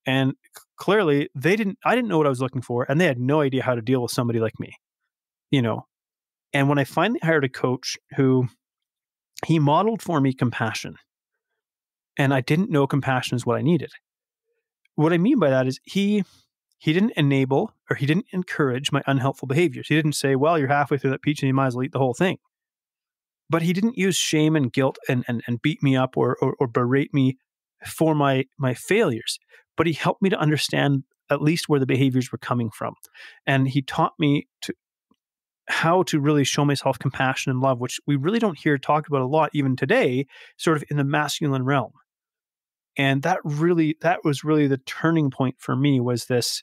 And clearly I didn't know what I was looking for, and they had no idea how to deal with somebody like me. And when I finally hired a coach who he modeled for me compassion, and I didn't know compassion is what I needed. What I mean by that is he didn't enable or he didn't encourage my unhelpful behaviors. He didn't say, "Well, you're halfway through that peach and you might as well eat the whole thing." But he didn't use shame and guilt and beat me up or berate me for my failures. But he helped me to understand at least where the behaviors were coming from. And he taught me to how to really show myself compassion and love, which we really don't hear talked about a lot even today, sort of in the masculine realm. And that was really the turning point for me, was this,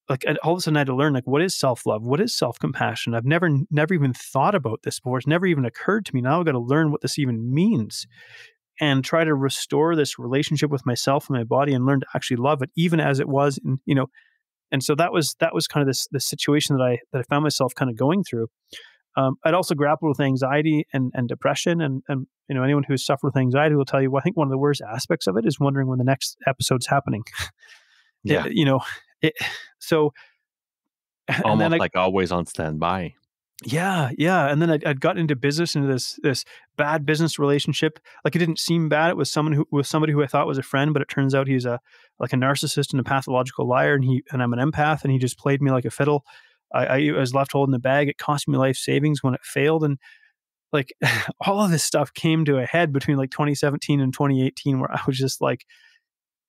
like, all of a sudden I had to learn, like, what is self-love? What is self-compassion? I've never even thought about this before. It's never even occurred to me. Now I've got to learn what this even means and try to restore this relationship with myself and my body and learn to actually love it, even as it was. And so that was kind of this situation that I found myself kind of going through. I'd also grappled with anxiety and depression, and anyone who's suffered with anxiety will tell you, well, I think one of the worst aspects of it is wondering when the next episode's happening. Yeah. It, you know, it, so and then Almost like always on standby. yeah, and then I'd gotten into business, into this bad business relationship. Like, it didn't seem bad. It was somebody who I thought was a friend, but it turns out he's like a narcissist and a pathological liar, and I'm an empath, and he just played me like a fiddle. I was left holding the bag. It cost me life savings when it failed, and like all of this stuff came to a head between like 2017 and 2018, where I was just like,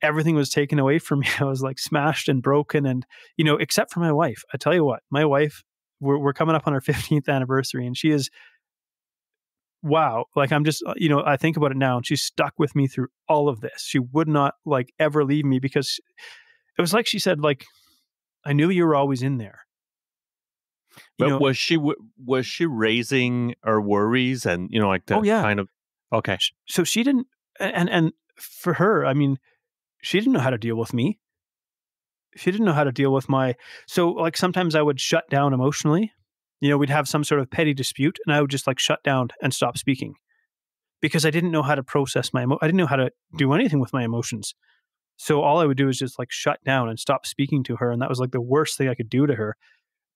everything was taken away from me. I was like smashed and broken, and except for my wife. I tell you what, my wife, we're coming up on our 15th anniversary, and she is, wow. Like, I'm just, I think about it now, and she's stuck with me through all of this. She would not like ever leave me, because it was like she said, like, I knew you were always in there. You But know, was she raising her worries and like oh the yeah. kind of okay. So she didn't, and for her, I mean, she didn't know how to deal with me. She didn't know how to deal with so like sometimes I would shut down emotionally. We'd have some sort of petty dispute, and I would just like shut down and stop speaking, because I didn't know how to process I didn't know how to do anything with my emotions. So all I would do is just like shut down and stop speaking to her. And that was like the worst thing I could do to her.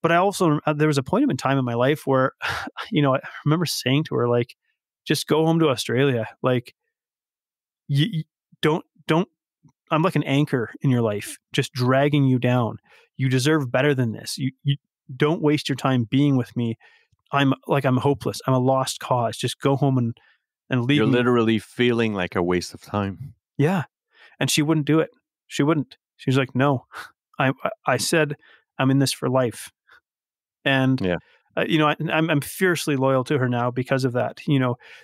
But I also, there was a point in time in my life where, I remember saying to her, like, just go home to Australia. Like, you don't, I'm like an anchor in your life, just dragging you down. You deserve better than this. You don't waste your time being with me. I'm hopeless. I'm a lost cause. Just go home and leave You're me. literally feeling like a waste of time. Yeah. And she wouldn't do it. She wouldn't. She was like, no, I said, I'm in this for life. And Yeah. I'm fiercely loyal to her now because of that.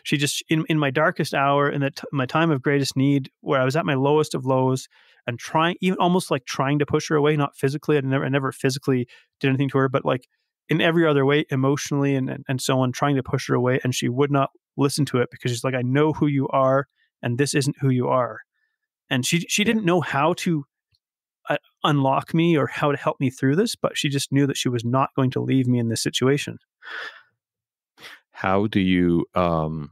She just, in my darkest hour, in my time of greatest need, where I was at my lowest of lows, and trying, even almost like trying to push her away, not physically. I never physically did anything to her, but like in every other way, emotionally and so on, trying to push her away, and she would not listen to it, because she's like, I know who you are, and this isn't who you are. And she Yeah. didn't know how to unlock me or how to help me through this, but she just knew that she was not going to leave me in this situation. How do you out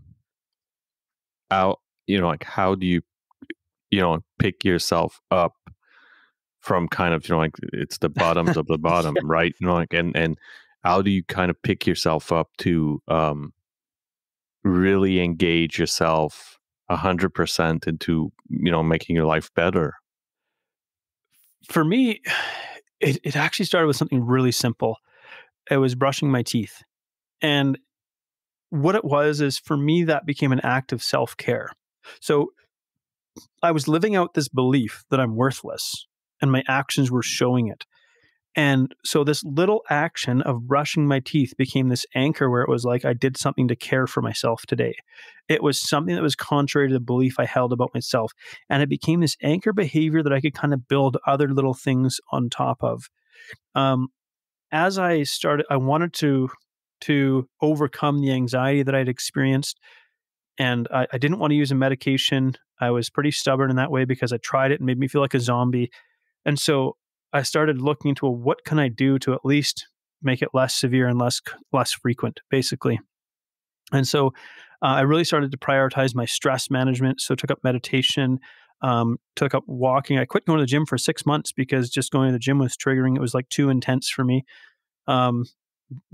like how do you pick yourself up from kind of like it's the bottoms of the bottom, Yeah. right? Like and how do you kind of pick yourself up to really engage yourself 100% into making your life better? For me, it actually started with something really simple. It was brushing my teeth. And what it was is, for me, that became an act of self care. So I was living out this belief that I'm worthless, and my actions were showing it. And so this little action of brushing my teeth became this anchor, where it was like I did something to care for myself today. It was something that was contrary to the belief I held about myself. And it became this anchor behavior that I could kind of build other little things on top of. Um, as I started, I wanted to overcome the anxiety that I'd experienced. And I didn't want to use a medication. I was pretty stubborn in that way, because I tried it and made me feel like a zombie. And so I started looking into, well, what can I do to at least make it less severe and less frequent, basically. And so I really started to prioritize my stress management. So took up meditation, took up walking. I quit going to the gym for 6 months, because just going to the gym was triggering. It was like too intense for me. Um,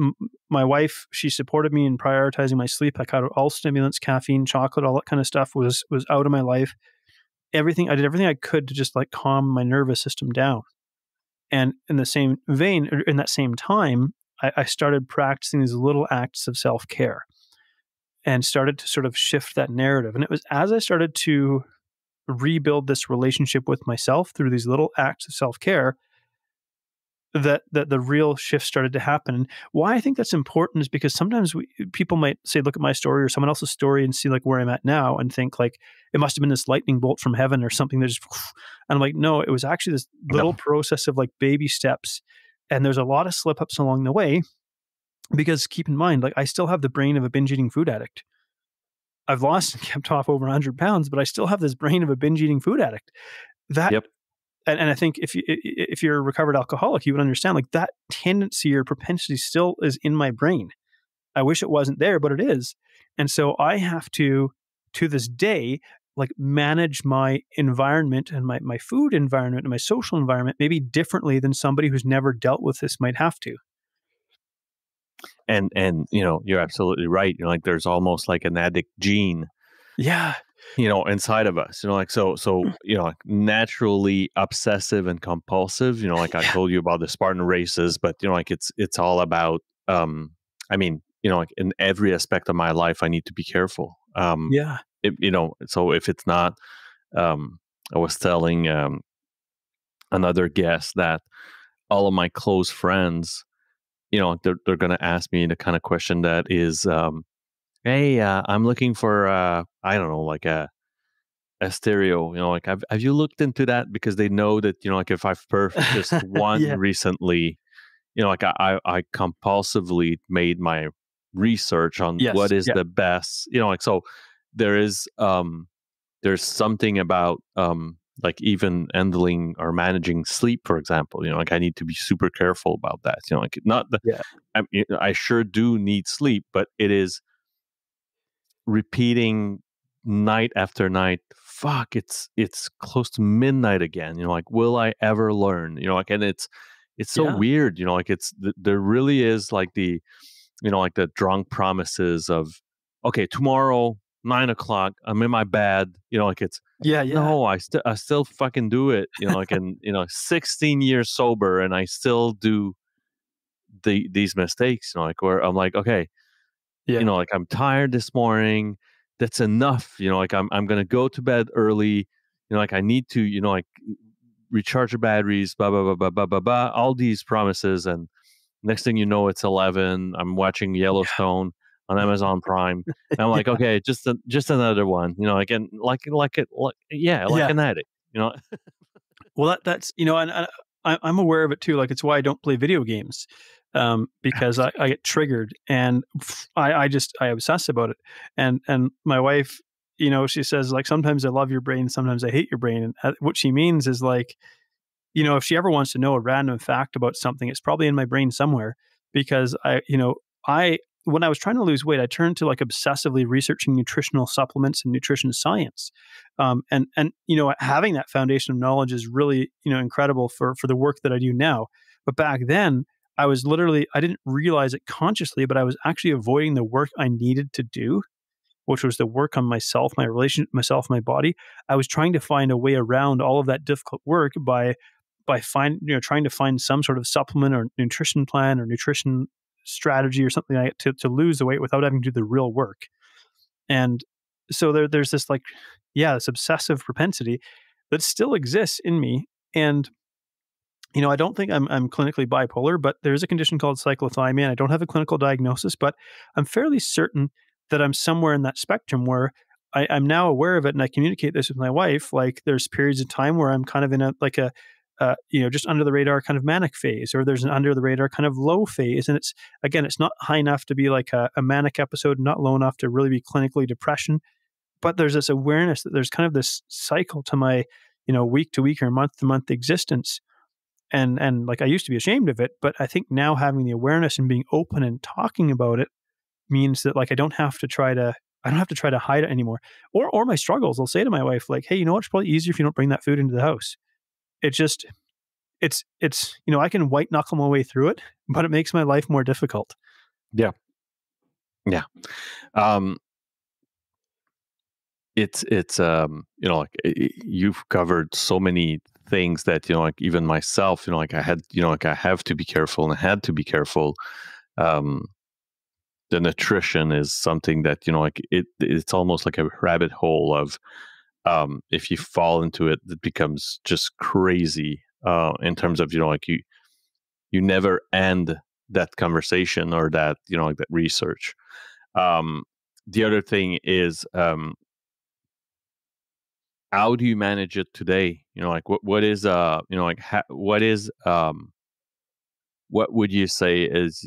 m- my wife, she supported me in prioritizing my sleep. I cut out all stimulants, caffeine, chocolate, all that kind of stuff was out of my life. Everything, I did everything I could to just like calm my nervous system down. And in the same vein, or in that same time, I started practicing these little acts of self care and started to sort of shift that narrative. And it was as I started to rebuild this relationship with myself through these little acts of self care that the real shift started to happen. And why I think that's important is because sometimes people might say, look at my story or someone else's story and see like where I'm at now and think like it must have been this lightning bolt from heaven or something that just, and I'm like, no, it was actually this little No. process of like baby steps. And there's a lot of slip ups along the way because keep in mind, like I still have the brain of a binge eating food addict. I've lost and kept off over 100 pounds, but I still have this brain of a binge eating food addict. That Yep. and I think if you're a recovered alcoholic, you would understand like that tendency or propensity still is in my brain. I wish it wasn't there, but it is. And so I have to this day, like manage my environment and my food environment and my social environment maybe differently than somebody who's never dealt with this might have to. And you're absolutely right. Like there's almost like an addict gene, Yeah. inside of us. Like like naturally obsessive and compulsive. Like I Yeah. told you about the Spartan races, but like it's all about. I mean, like in every aspect of my life, I need to be careful. Yeah. So if it's not, I was telling another guest that all of my close friends, they're going to ask me the kind of question that is, hey, I'm looking for, I don't know, like a stereo, like, have you looked into that? Because they know that, like if I've purchased one Yeah. recently, like I compulsively made my research on Yes. what is Yeah. the best, like, so there is, there's something about, like even handling or managing sleep, for example, like I need to be super careful about that, like not the, Yeah. I sure do need sleep, but it is repeating night after night. Fuck, it's close to midnight again. Like, will I ever learn? Like, and it's so Yeah. weird. Like there really is like the like the drunk promises of, okay, tomorrow 9 o'clock, I'm in my bed. Like it's Yeah. Yeah. no, I still fucking do it. Like, and 16 years sober, and I still do these mistakes. Like where I'm like, okay, Yeah. like I'm tired this morning. That's enough. Like I'm gonna go to bed early. Like I need to, like recharge your batteries, blah blah blah blah blah blah blah. All these promises, and next thing you know, it's 11. I'm watching Yeah. Yellowstone on Amazon Prime. And I'm like, Yeah. okay, just another one. Like, and like it, like, yeah, like Yeah. an addict. Well, that's and I'm aware of it too. Like it's why I don't play video games, because I get triggered and I obsess about it. And my wife, she says like sometimes I love your brain, sometimes I hate your brain. And what she means is like if she ever wants to know a random fact about something, it's probably in my brain somewhere because I when I was trying to lose weight, I turned to like obsessively researching nutritional supplements and nutrition science. And having that foundation of knowledge is really, incredible for the work that I do now. But back then, I didn't realize it consciously, but I was actually avoiding the work I needed to do, which was the work on myself, my relationship, myself, my body. I was trying to find a way around all of that difficult work trying to find some sort of supplement or nutrition plan or nutrition strategy or something like to lose the weight without having to do the real work. And so there's this like, yeah, this obsessive propensity that still exists in me. And I don't think I'm clinically bipolar, but there's a condition called cyclothymia. I don't have a clinical diagnosis, but I'm fairly certain that I'm somewhere in that spectrum where I'm now aware of it, and I communicate this with my wife. Like there's periods of time where I'm kind of in just under the radar kind of manic phase, or there's an under the radar kind of low phase, and it's not high enough to be like a manic episode, not low enough to really be clinically depression. But there's this awareness that there's kind of this cycle to my week to week or month to month existence. And like I used to be ashamed of it, but I think now having the awareness and being open and talking about it means that like I don't have to try to hide it anymore. Or my struggles. I'll say to my wife, like, hey, it's probably easier if you don't bring that food into the house. It just I can white knuckle my way through it, but it makes my life more difficult. Yeah. Yeah. Um, like you've covered so many things that, like even myself, like I had, like I have to be careful and I had to be careful. Um, the nutrition is something that, like it's almost like a rabbit hole of, if you fall into it, it becomes just crazy, in terms of, like you never end that conversation or that, like that research. Um, the other thing is, how do you manage it today? Like what is, like what would you say is,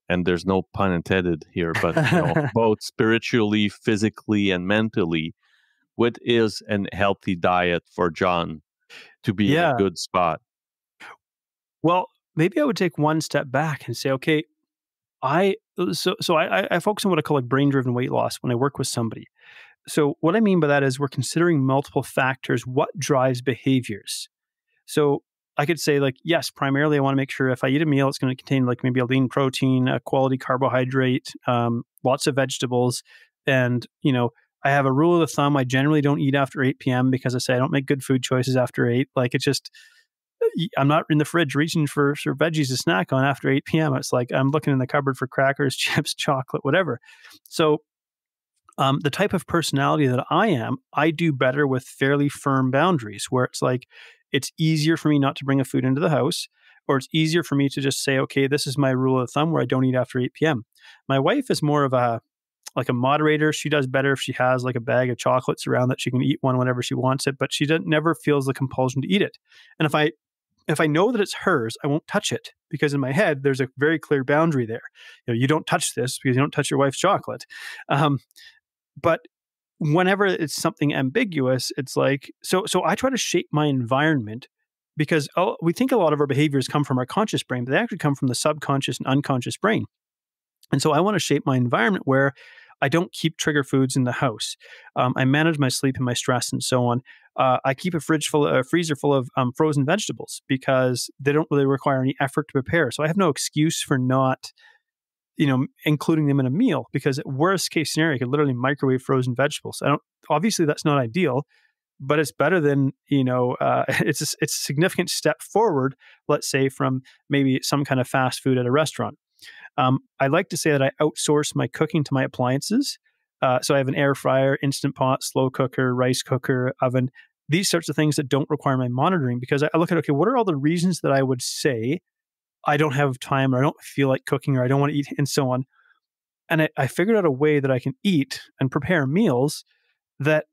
and there's no pun intended here, but both spiritually, physically, and mentally, what is an healthy diet for John to be in a Yeah. good spot? Well, maybe I would take one step back and say, okay, I focus on what I call like brain driven weight loss when I work with somebody. So what I mean by that is we're considering multiple factors. What drives behaviors? So I could say like, yes, primarily I want to make sure if I eat a meal, it's going to contain like maybe a lean protein, a quality carbohydrate, lots of vegetables. And, I have a rule of thumb. I generally don't eat after 8 p.m. because I say I don't make good food choices after 8. Like it's just, I'm not in the fridge reaching for veggies to snack on after 8 p.m. It's like I'm looking in the cupboard for crackers, chips, chocolate, whatever. So the type of personality that I am, I do better with fairly firm boundaries where it's like it's easier for me not to bring a food into the house, or it's easier for me to just say, okay, this is my rule of thumb where I don't eat after 8 p.m. My wife is more of a like a moderator. She does better if she has like a bag of chocolates around that she can eat one whenever she wants it, but she doesn't never feels the compulsion to eat it. And if I know that it's hers, I won't touch it because in my head there's a very clear boundary there. You don't touch this because you don't touch your wife's chocolate. Um, but whenever it's something ambiguous, it's like so I try to shape my environment because we think a lot of our behaviors come from our conscious brain, but they actually come from the subconscious and unconscious brain. And so I want to shape my environment where I don't keep trigger foods in the house. I manage my sleep and my stress and so on. I keep a freezer full of frozen vegetables because they don't really require any effort to prepare. So I have no excuse for not including them in a meal because worst case scenario, I could literally microwave frozen vegetables. Obviously that's not ideal, but it's better than, it's a significant step forward, let's say from maybe some kind of fast food at a restaurant. I like to say that I outsource my cooking to my appliances. So I have an air fryer, instant pot, slow cooker, rice cooker, oven, these sorts of things that don't require my monitoring because I look at, okay, what are all the reasons that I would say I don't have time or I don't feel like cooking or I don't want to eat and so on. And I figured out a way that I can eat and prepare meals that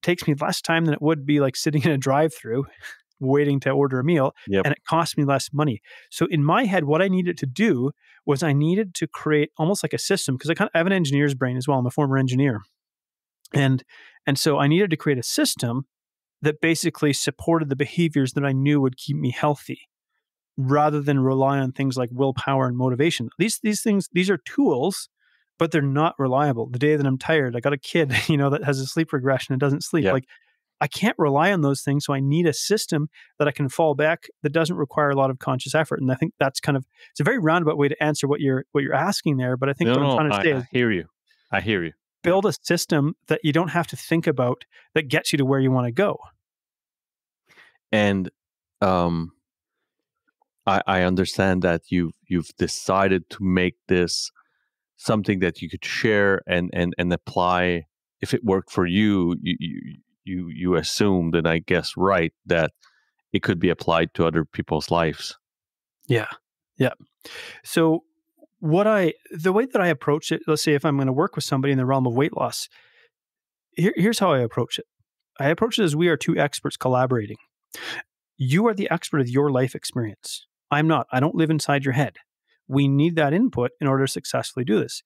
takes me less time than it would be like sitting in a drive-through waiting to order a meal, Yep. and it costs me less money. So in my head, what I needed to do was I needed to create almost like a system because I have an engineer's brain as well. I'm a former engineer. And so I needed to create a system that basically supported the behaviors that I knew would keep me healthy rather than rely on things like willpower and motivation. These things, these are tools, but they're not reliable. The day that I'm tired, I got a kid, that has a sleep regression and doesn't sleep. Yep. Like I can't rely on those things. So I need a system that I can fall back that doesn't require a lot of conscious effort. And I think that's it's a very roundabout way to answer what you're asking there. But I think No, what I'm no, trying to say is I hear you. I hear you. Yeah. build a system that you don't have to think about that gets you to where you want to go. And um, I understand that you've decided to make this something that you could share and apply. If it worked for you, you assumed, and I guess right, that it could be applied to other people's lives. Yeah. Yeah. So the way that I approach it, let's say if I'm going to work with somebody in the realm of weight loss, here's how I approach it. I approach it as we are two experts collaborating. You are the expert of your life experience. I'm not. I don't live inside your head. We need that input in order to successfully do this.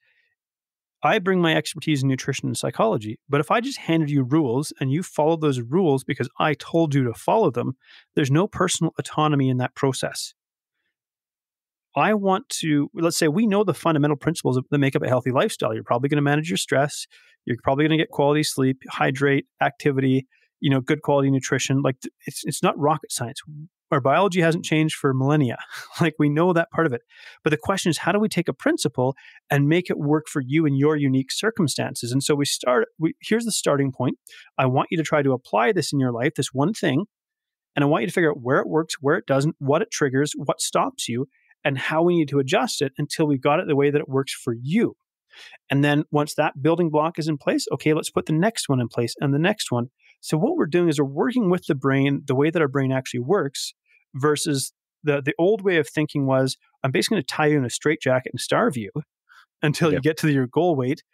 I bring my expertise in nutrition and psychology, but if I just handed you rules and you followed those rules because I told you to follow them, there's no personal autonomy in that process. I want to, let's say we know the fundamental principles that make up a healthy lifestyle. You're probably going to manage your stress. You're probably going to get quality sleep, hydrate, activity, good quality nutrition. Like it's not rocket science. Our biology hasn't changed for millennia. Like we know that part of it. But the question is, how do we take a principle and make it work for you in your unique circumstances? And so here's the starting point. I want you to try to apply this in your life, this one thing, and I want you to figure out where it works, where it doesn't, what it triggers, what stops you, and how we need to adjust it until we've got it the way that it works for you. And then once that building block is in place, okay, let's put the next one in place and the next one. So what we're doing is we're working with the brain the way that our brain actually works versus the old way of thinking was, I'm basically going to tie you in a straitjacket and starve you until you Yep. get to your goal weight.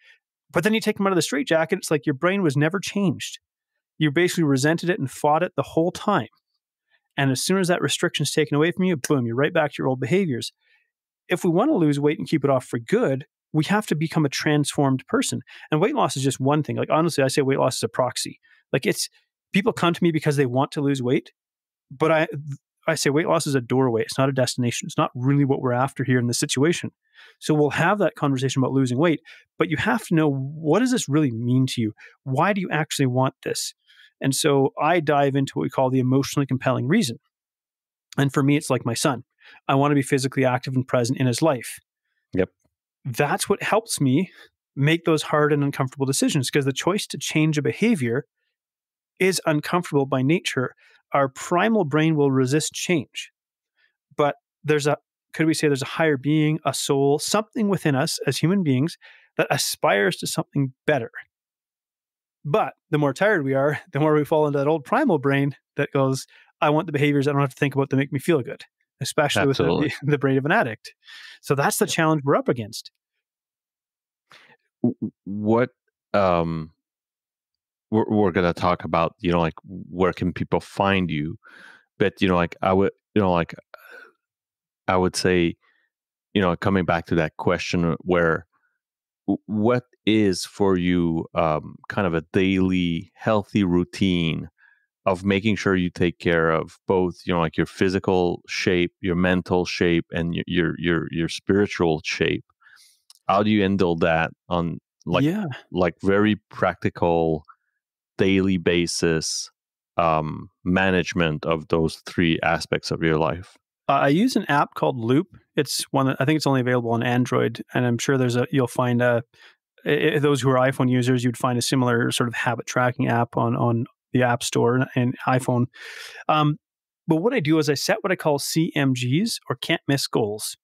But then you take them out of the straitjacket, it's like your brain was never changed. You basically resented it and fought it the whole time. And as soon as that restriction is taken away from you, boom, you're right back to your old behaviors. If we want to lose weight and keep it off for good, we have to become a transformed person. And weight loss is just one thing. Like, honestly, I say weight loss is a proxy. Like, it's people come to me because they want to lose weight, but I say weight loss is a doorway. It's not a destination. It's not really what we're after here in this situation. So we'll have that conversation about losing weight, but you have to know, what does this really mean to you? Why do you actually want this? And so I dive into what we call the emotionally compelling reason. And for me, it's like my son. I want to be physically active and present in his life. Yep. That's what helps me make those hard and uncomfortable decisions, because the choice to change a behavior is uncomfortable by nature. Our primal brain will resist change. But could we say there's a higher being, a soul, something within us as human beings that aspires to something better. But the more tired we are, the more we fall into that old primal brain that goes, I want the behaviors I don't have to think about that make me feel good, especially with Absolutely. the brain of an addict. So that's the Yep. challenge we're up against. What we're gonna talk about, like where can people find you? But like I would say, coming back to that question where what is for you kind of a daily healthy routine of making sure you take care of both, like your physical shape, your mental shape, and your spiritual shape. How do you handle that on like Yeah. very practical daily basis management of those three aspects of your life? I use an app called Loop. It's one that I think it's only available on Android, and I'm sure you'll find those who are iPhone users, you'd find a similar sort of habit tracking app on the App Store and iPhone. Um, but what I do is I set what I call CMGs, or can't miss goals.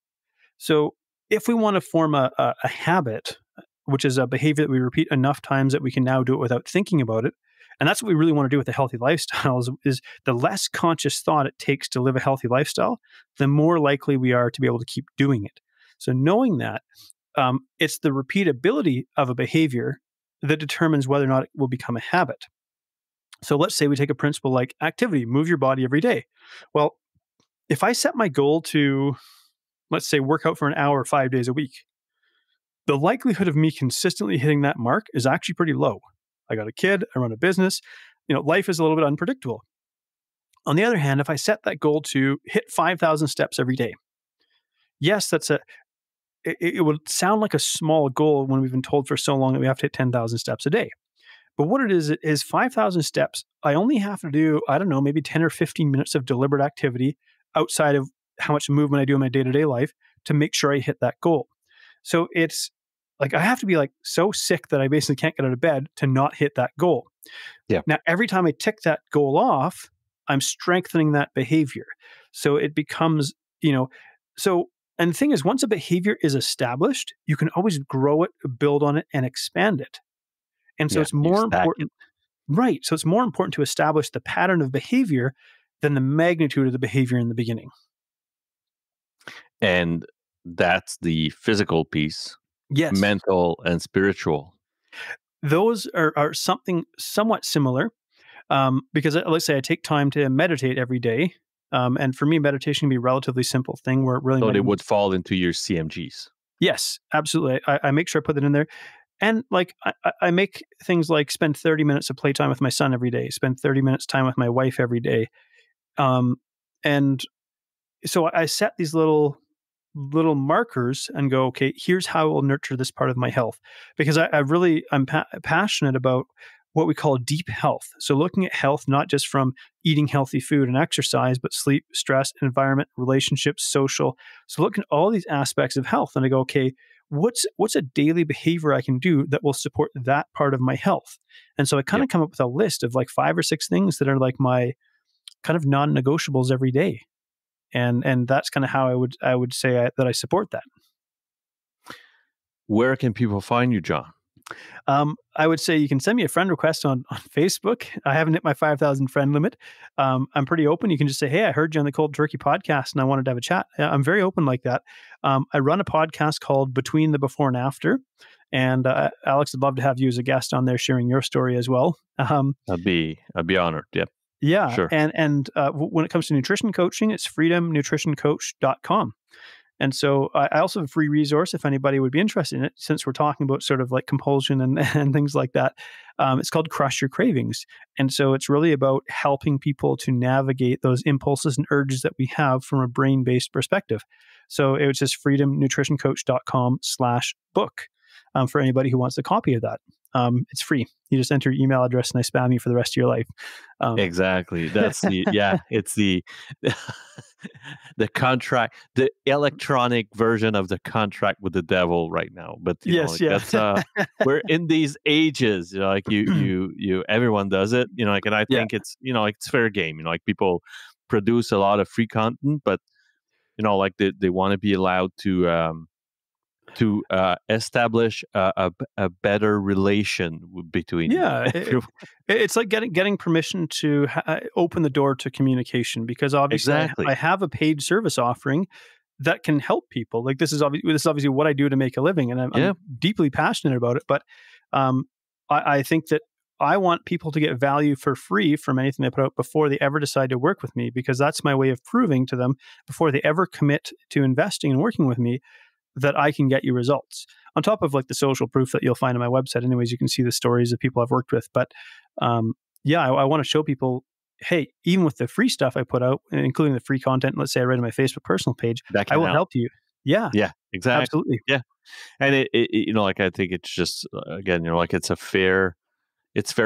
So if we want to form a habit, which is a behavior that we repeat enough times that we can now do it without thinking about it, and that's what we really want to do with a healthy lifestyle, is the less conscious thought it takes to live a healthy lifestyle, the more likely we are to be able to keep doing it. So knowing that, it's the repeatability of a behavior that determines whether or not it will become a habit. So let's say we take a principle like activity, move your body every day. Well, if I set my goal to, let's say, work out for an hour 5 days a week, the likelihood of me consistently hitting that mark is actually pretty low. I got a kid, I run a business, life is a little bit unpredictable. On the other hand, if I set that goal to hit 5,000 steps every day, yes, it would sound like a small goal when we've been told for so long that we have to hit 10,000 steps a day. But what it is 5,000 steps. I only have to do, I don't know, maybe 10 or 15 minutes of deliberate activity outside of how much movement I do in my day-to-day life to make sure I hit that goal. So it's like I have to be like so sick that I basically can't get out of bed to not hit that goal. Yeah. Now, every time I tick that goal off, I'm strengthening that behavior. So it becomes, and the thing is, once a behavior is established, you can always grow it, build on it, and expand it. And so Yeah, it's you more stack it. important, right? So it's more important to establish the pattern of behavior than the magnitude of the behavior in the beginning. And that's the physical piece, Yes. mental and spiritual. Those are something somewhat similar, because let's say I take time to meditate every day. And for me, meditation can be a relatively simple thing where it really So might they even would fall into your CMGs. yes, absolutely. I make sure I put that in there. And like I make things like spend 30 minutes of playtime with my son every day, spend 30 minutes time with my wife every day. And so I set these little markers and go, okay, here's how I will nurture this part of my health. Because I'm passionate about what we call deep health. So looking at health, not just from eating healthy food and exercise, but sleep, stress, environment, relationships, social. So looking at all these aspects of health, and I go, okay, what's a daily behavior I can do that will support that part of my health? And so I kind Yep. of come up with a list of like 5 or 6 things that are like my kind of non-negotiables every day. And that's kind of how I would say that I support that. Where can people find you, John? I would say you can send me a friend request on Facebook. I haven't hit my 5,000 friend limit. I'm pretty open. You can just say, hey, I heard you on the Cold Turkey podcast and I wanted to have a chat. I'm very open like that. I run a podcast called Between the Before and After. And Alex, I'd love to have you as a guest on there sharing your story as well. I'd be honored. Yep. Yeah. Sure. And when it comes to nutrition coaching, it's freedomnutritioncoach.com. And so I also have a free resource if anybody would be interested in it, since we're talking about sort of like compulsion and, and things like that. It's called Crush Your Cravings. And so it's really about helping people to navigate those impulses and urges that we have from a brain-based perspective. So it was just freedomnutritioncoach.com/book for anybody who wants a copy of that. It's free. You just enter your email address and I spam you for the rest of your life. Exactly. That's it's the the contract, the electronic version of the contract with the devil right now. But Yes, like yeah. that's we're in these ages, like you everyone does it, like, and I Yeah. think it's, like it's fair game, like people produce a lot of free content, but like they want to be allowed to establish a better relation between Yeah, everyone. it's like getting permission to open the door to communication, because obviously I Exactly. have a paid service offering that can help people. Like this is obviously what I do to make a living, and I'm Yeah. deeply passionate about it. But um, I think that I want people to get value for free from anything they put out before they ever decide to work with me, because that's my way of proving to them before they ever commit to investing and working with me that I can get you results. On top of like the social proof that you'll find on my website, anyways, you can see the stories of people I've worked with. But yeah, I want to show people, hey, even with the free stuff I put out, including the free content, let's say I read on my Facebook personal page, That I can will help. help you. Yeah, Yeah, exactly. absolutely. Yeah. And like I think it's just again, like it's fair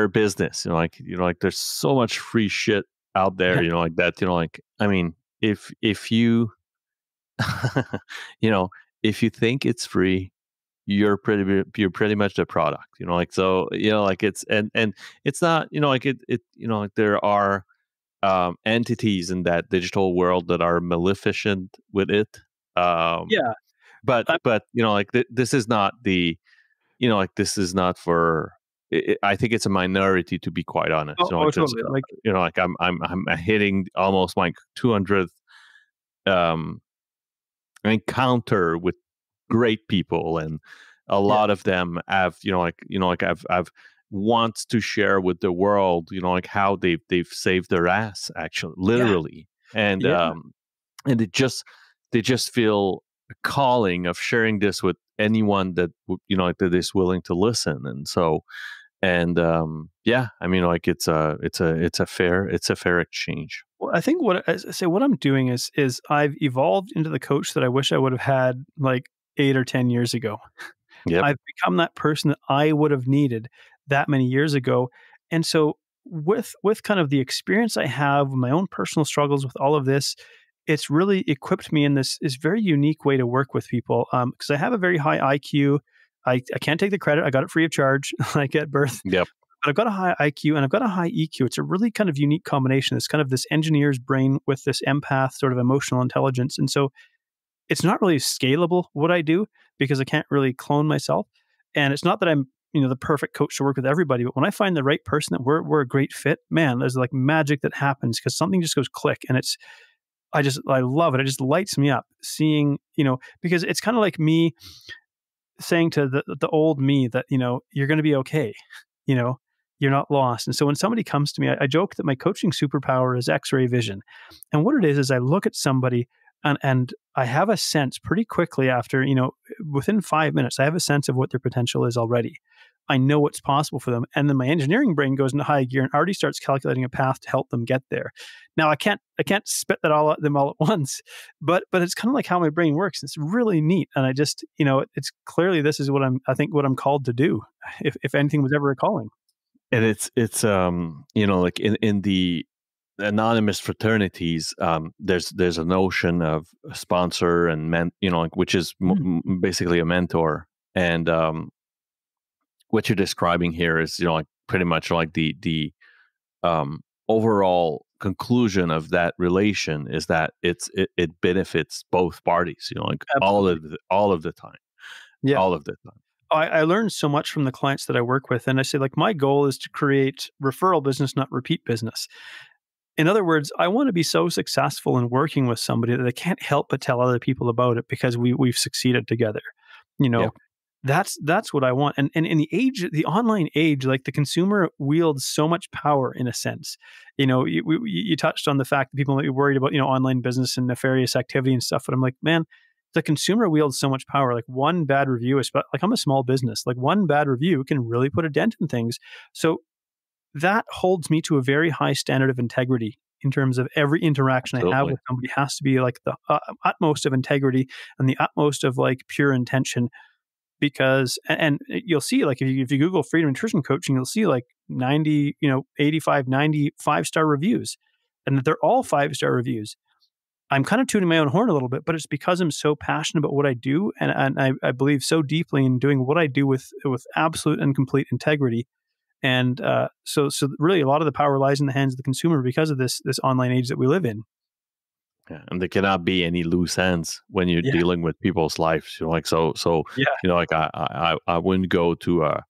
business. Like there's so much free shit out there, Yeah, like that, like I mean, if you you know, if you think it's free, you're pretty much the product, like so, like it's and it's not, like like there are entities in that digital world that are maleficent with it. Um yeah. but like this is not the like this is not for I think it's a minority, to be quite honest. Oh, Like there's totally. Like, like I'm hitting almost like 200th um encounter with great people, and a yeah, lot of them have like I've wants to share with the world, like how they've saved their ass, actually, yeah, literally. and yeah. um and they just feel a calling of sharing this with anyone that like that is willing to listen. And so, and yeah, I mean, like it's a fair exchange. Well, I think what I say what I'm doing is I've evolved into the coach that I wish I would have had like 8 or 10 years ago. Yep. I've become that person that I would have needed that many years ago. And so with kind of the experience I have, my own personal struggles with all of this, it's really equipped me in this very unique way to work with people. Because I have a very high IQ. I can't take the credit. I got it free of charge, like at birth. Yep. But I've got a high IQ and I've got a high EQ. It's a really kind of unique combination. It's kind of this engineer's brain with this empath sort of emotional intelligence. And so it's not really scalable what I do, because I can't really clone myself. And it's not that I'm, the perfect coach to work with everybody, but when I find the right person that we're a great fit, man, there's like magic that happens because something just goes click. And I love it. It just lights me up seeing, because it's kind of like me saying to the old me that, you're going to be okay. You know, you're not lost. And so when somebody comes to me, I joke that my coaching superpower is X-ray vision. And what it is I look at somebody and I have a sense pretty quickly after, within 5 minutes, I have a sense of what their potential is already. I know what's possible for them. And then my engineering brain goes into high gear and already starts calculating a path to help them get there. Now I can't spit that all at them all at once, but it's kind of like how my brain works. It's really neat. And I just, it's clearly this is what I think what I'm called to do, if anything was ever a calling. And like in the anonymous fraternities, there's a notion of a sponsor and like, which is Mm, basically a mentor. And what you're describing here is, like pretty much like the overall conclusion of that relation is that it benefits both parties, like absolutely. all of the time, Yeah. all of the time. I learned so much from the clients that I work with, and I say, like, my goal is to create referral business, not repeat business. In other words, I want to be so successful in working with somebody that I can't help but tell other people about it because we've succeeded together. You Yeah, know, that's what I want. And in the online age, like, the consumer wields so much power in a sense. You touched on the fact that people might be worried about, online business and nefarious activity and stuff. But I'm like, man, the consumer wields so much power. Like, one bad review is, like, I'm a small business. Like, one bad review can really put a dent in things. So that holds me to a very high standard of integrity in terms of every interaction I have absolutely. with somebody has to be like the utmost of integrity and the utmost of, like, pure intention. Because and you'll see, like, if you Google freedom nutrition coaching, you'll see like 90, 85, 95 star reviews, and that they're all 5-star reviews. I'm kind of tooting my own horn a little bit, but it's because I'm so passionate about what I do, and I believe so deeply in doing what I do with absolute and complete integrity. And so really, a lot of the power lies in the hands of the consumer because of this online age that we live in. Yeah, and there cannot be any loose ends when you're Yeah, dealing with people's lives. Like so. yeah, Like I wouldn't go to a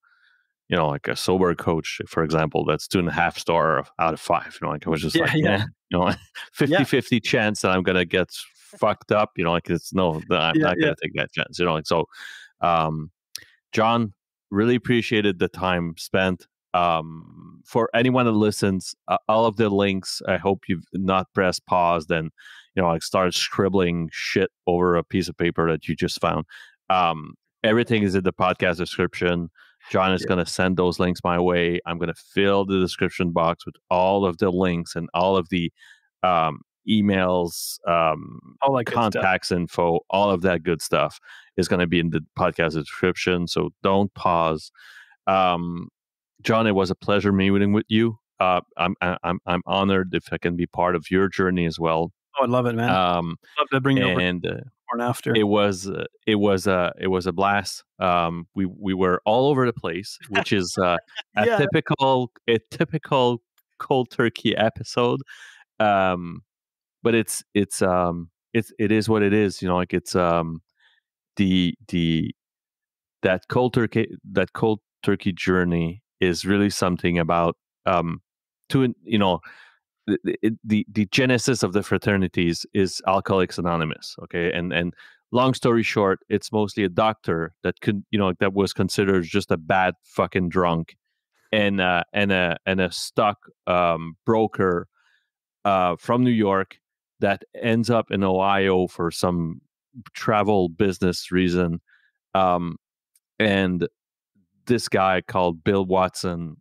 like a sober coach, for example, that's 2.5 star out of 5. Like I was just yeah, like, yeah, yeah, 50 yeah, 50 chance that I'm gonna get fucked up. Like it's no, I'm yeah, not yeah. gonna take that chance. Like so. Um, John, really appreciated the time spent. For anyone that listens, all of the links, I hope you've not pressed pause and, like started scribbling shit over a piece of paper that you just found. Um, Everything is in the podcast description. John is Yeah. going to send those links my way. I'm going to fill the description box with all of the links and all of the um, emails, All that good stuff. contacts info, all of that good stuff is going to be in the podcast description. So don't pause. Um, John, it was a pleasure meeting with you. I'm honored if I can be part of your journey as well. Oh, I love it, man. Um, Love to bring you over and before and after. it was a blast. We were all over the place, which is a Yeah, typical cold turkey episode. Um, but it is what it is. Like it's the that cold turkey journey is really something about to the genesis of the fraternities is Alcoholics Anonymous. Okay, and long story short, it's mostly a doctor that could that was considered just a bad fucking drunk, and a stock broker from New York that ends up in Ohio for some travel business reason. Um, and this guy called Bill Watson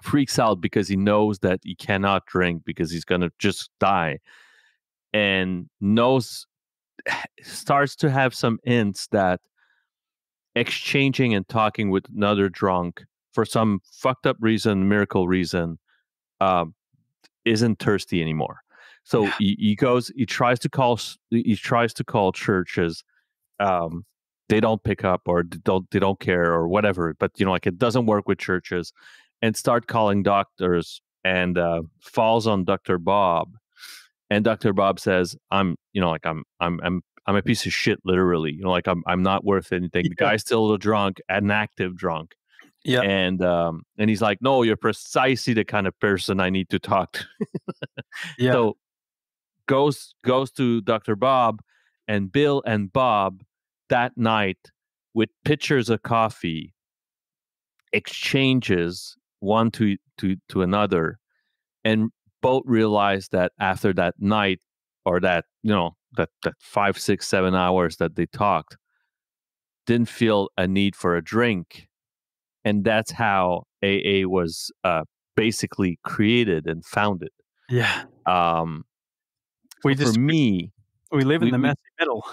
freaks out because he knows that he cannot drink because he's going to just die, and knows starts to have some hints that exchanging and talking with another drunk for some fucked up reason, miracle reason, um, isn't thirsty anymore. So yeah, he tries to call churches. Um, they don't pick up, or they don't care, or whatever. But like it doesn't work with churches, and start calling doctors, and falls on Dr. Bob. And Dr. Bob says, like I'm a piece of shit, literally. Like I'm not worth anything. The yeah, guy's still a drunk, an active drunk. yeah, And he's like, no, you're precisely the kind of person I need to talk to. yeah, So goes to Dr. Bob, and Bill and Bob that night, with pitchers of coffee, exchanges one to another, and both realize that after that night, or that that 5, 6, 7 hours that they talked, didn't feel a need for a drink. And that's how AA was basically created and founded. yeah. um We for just me, we live in we, the we messy middle.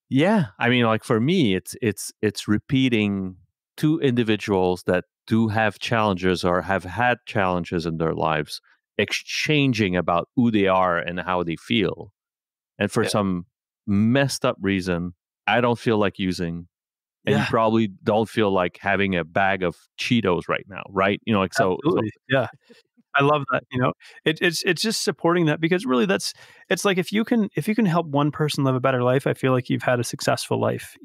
yeah, I mean, like for me, it's repeating two individuals that do have challenges or have had challenges in their lives exchanging about who they are and how they feel. And for Yeah. some messed up reason, I don't feel like using, and you Yeah. probably don't feel like having a bag of Cheetos right now, right? Like so Absolutely. Yeah. I love that, it's just supporting that because really it's like if you can help one person live a better life, I feel like you've had a successful life.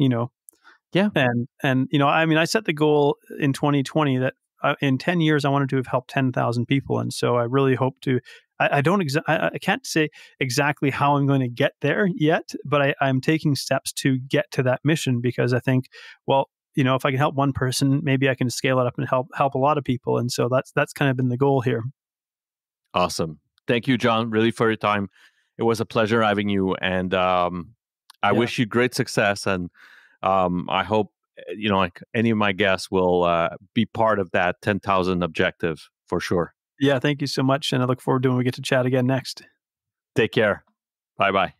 yeah, And I mean, I set the goal in 2020 that in 10 years I wanted to have helped 10,000 people, and so I really hope to. I don't I can't say exactly how I'm going to get there yet, but I'm taking steps to get to that mission because I think, well, if I can help one person, maybe I can scale it up and help a lot of people, and so that's kind of been the goal here. awesome. Thank you, John, really for your time. It was a pleasure having you, and I Yeah. wish you great success. And I hope like any of my guests will be part of that 10,000 objective for sure. Yeah, thank you so much, and I look forward to when we get to chat again next. Take care. Bye bye.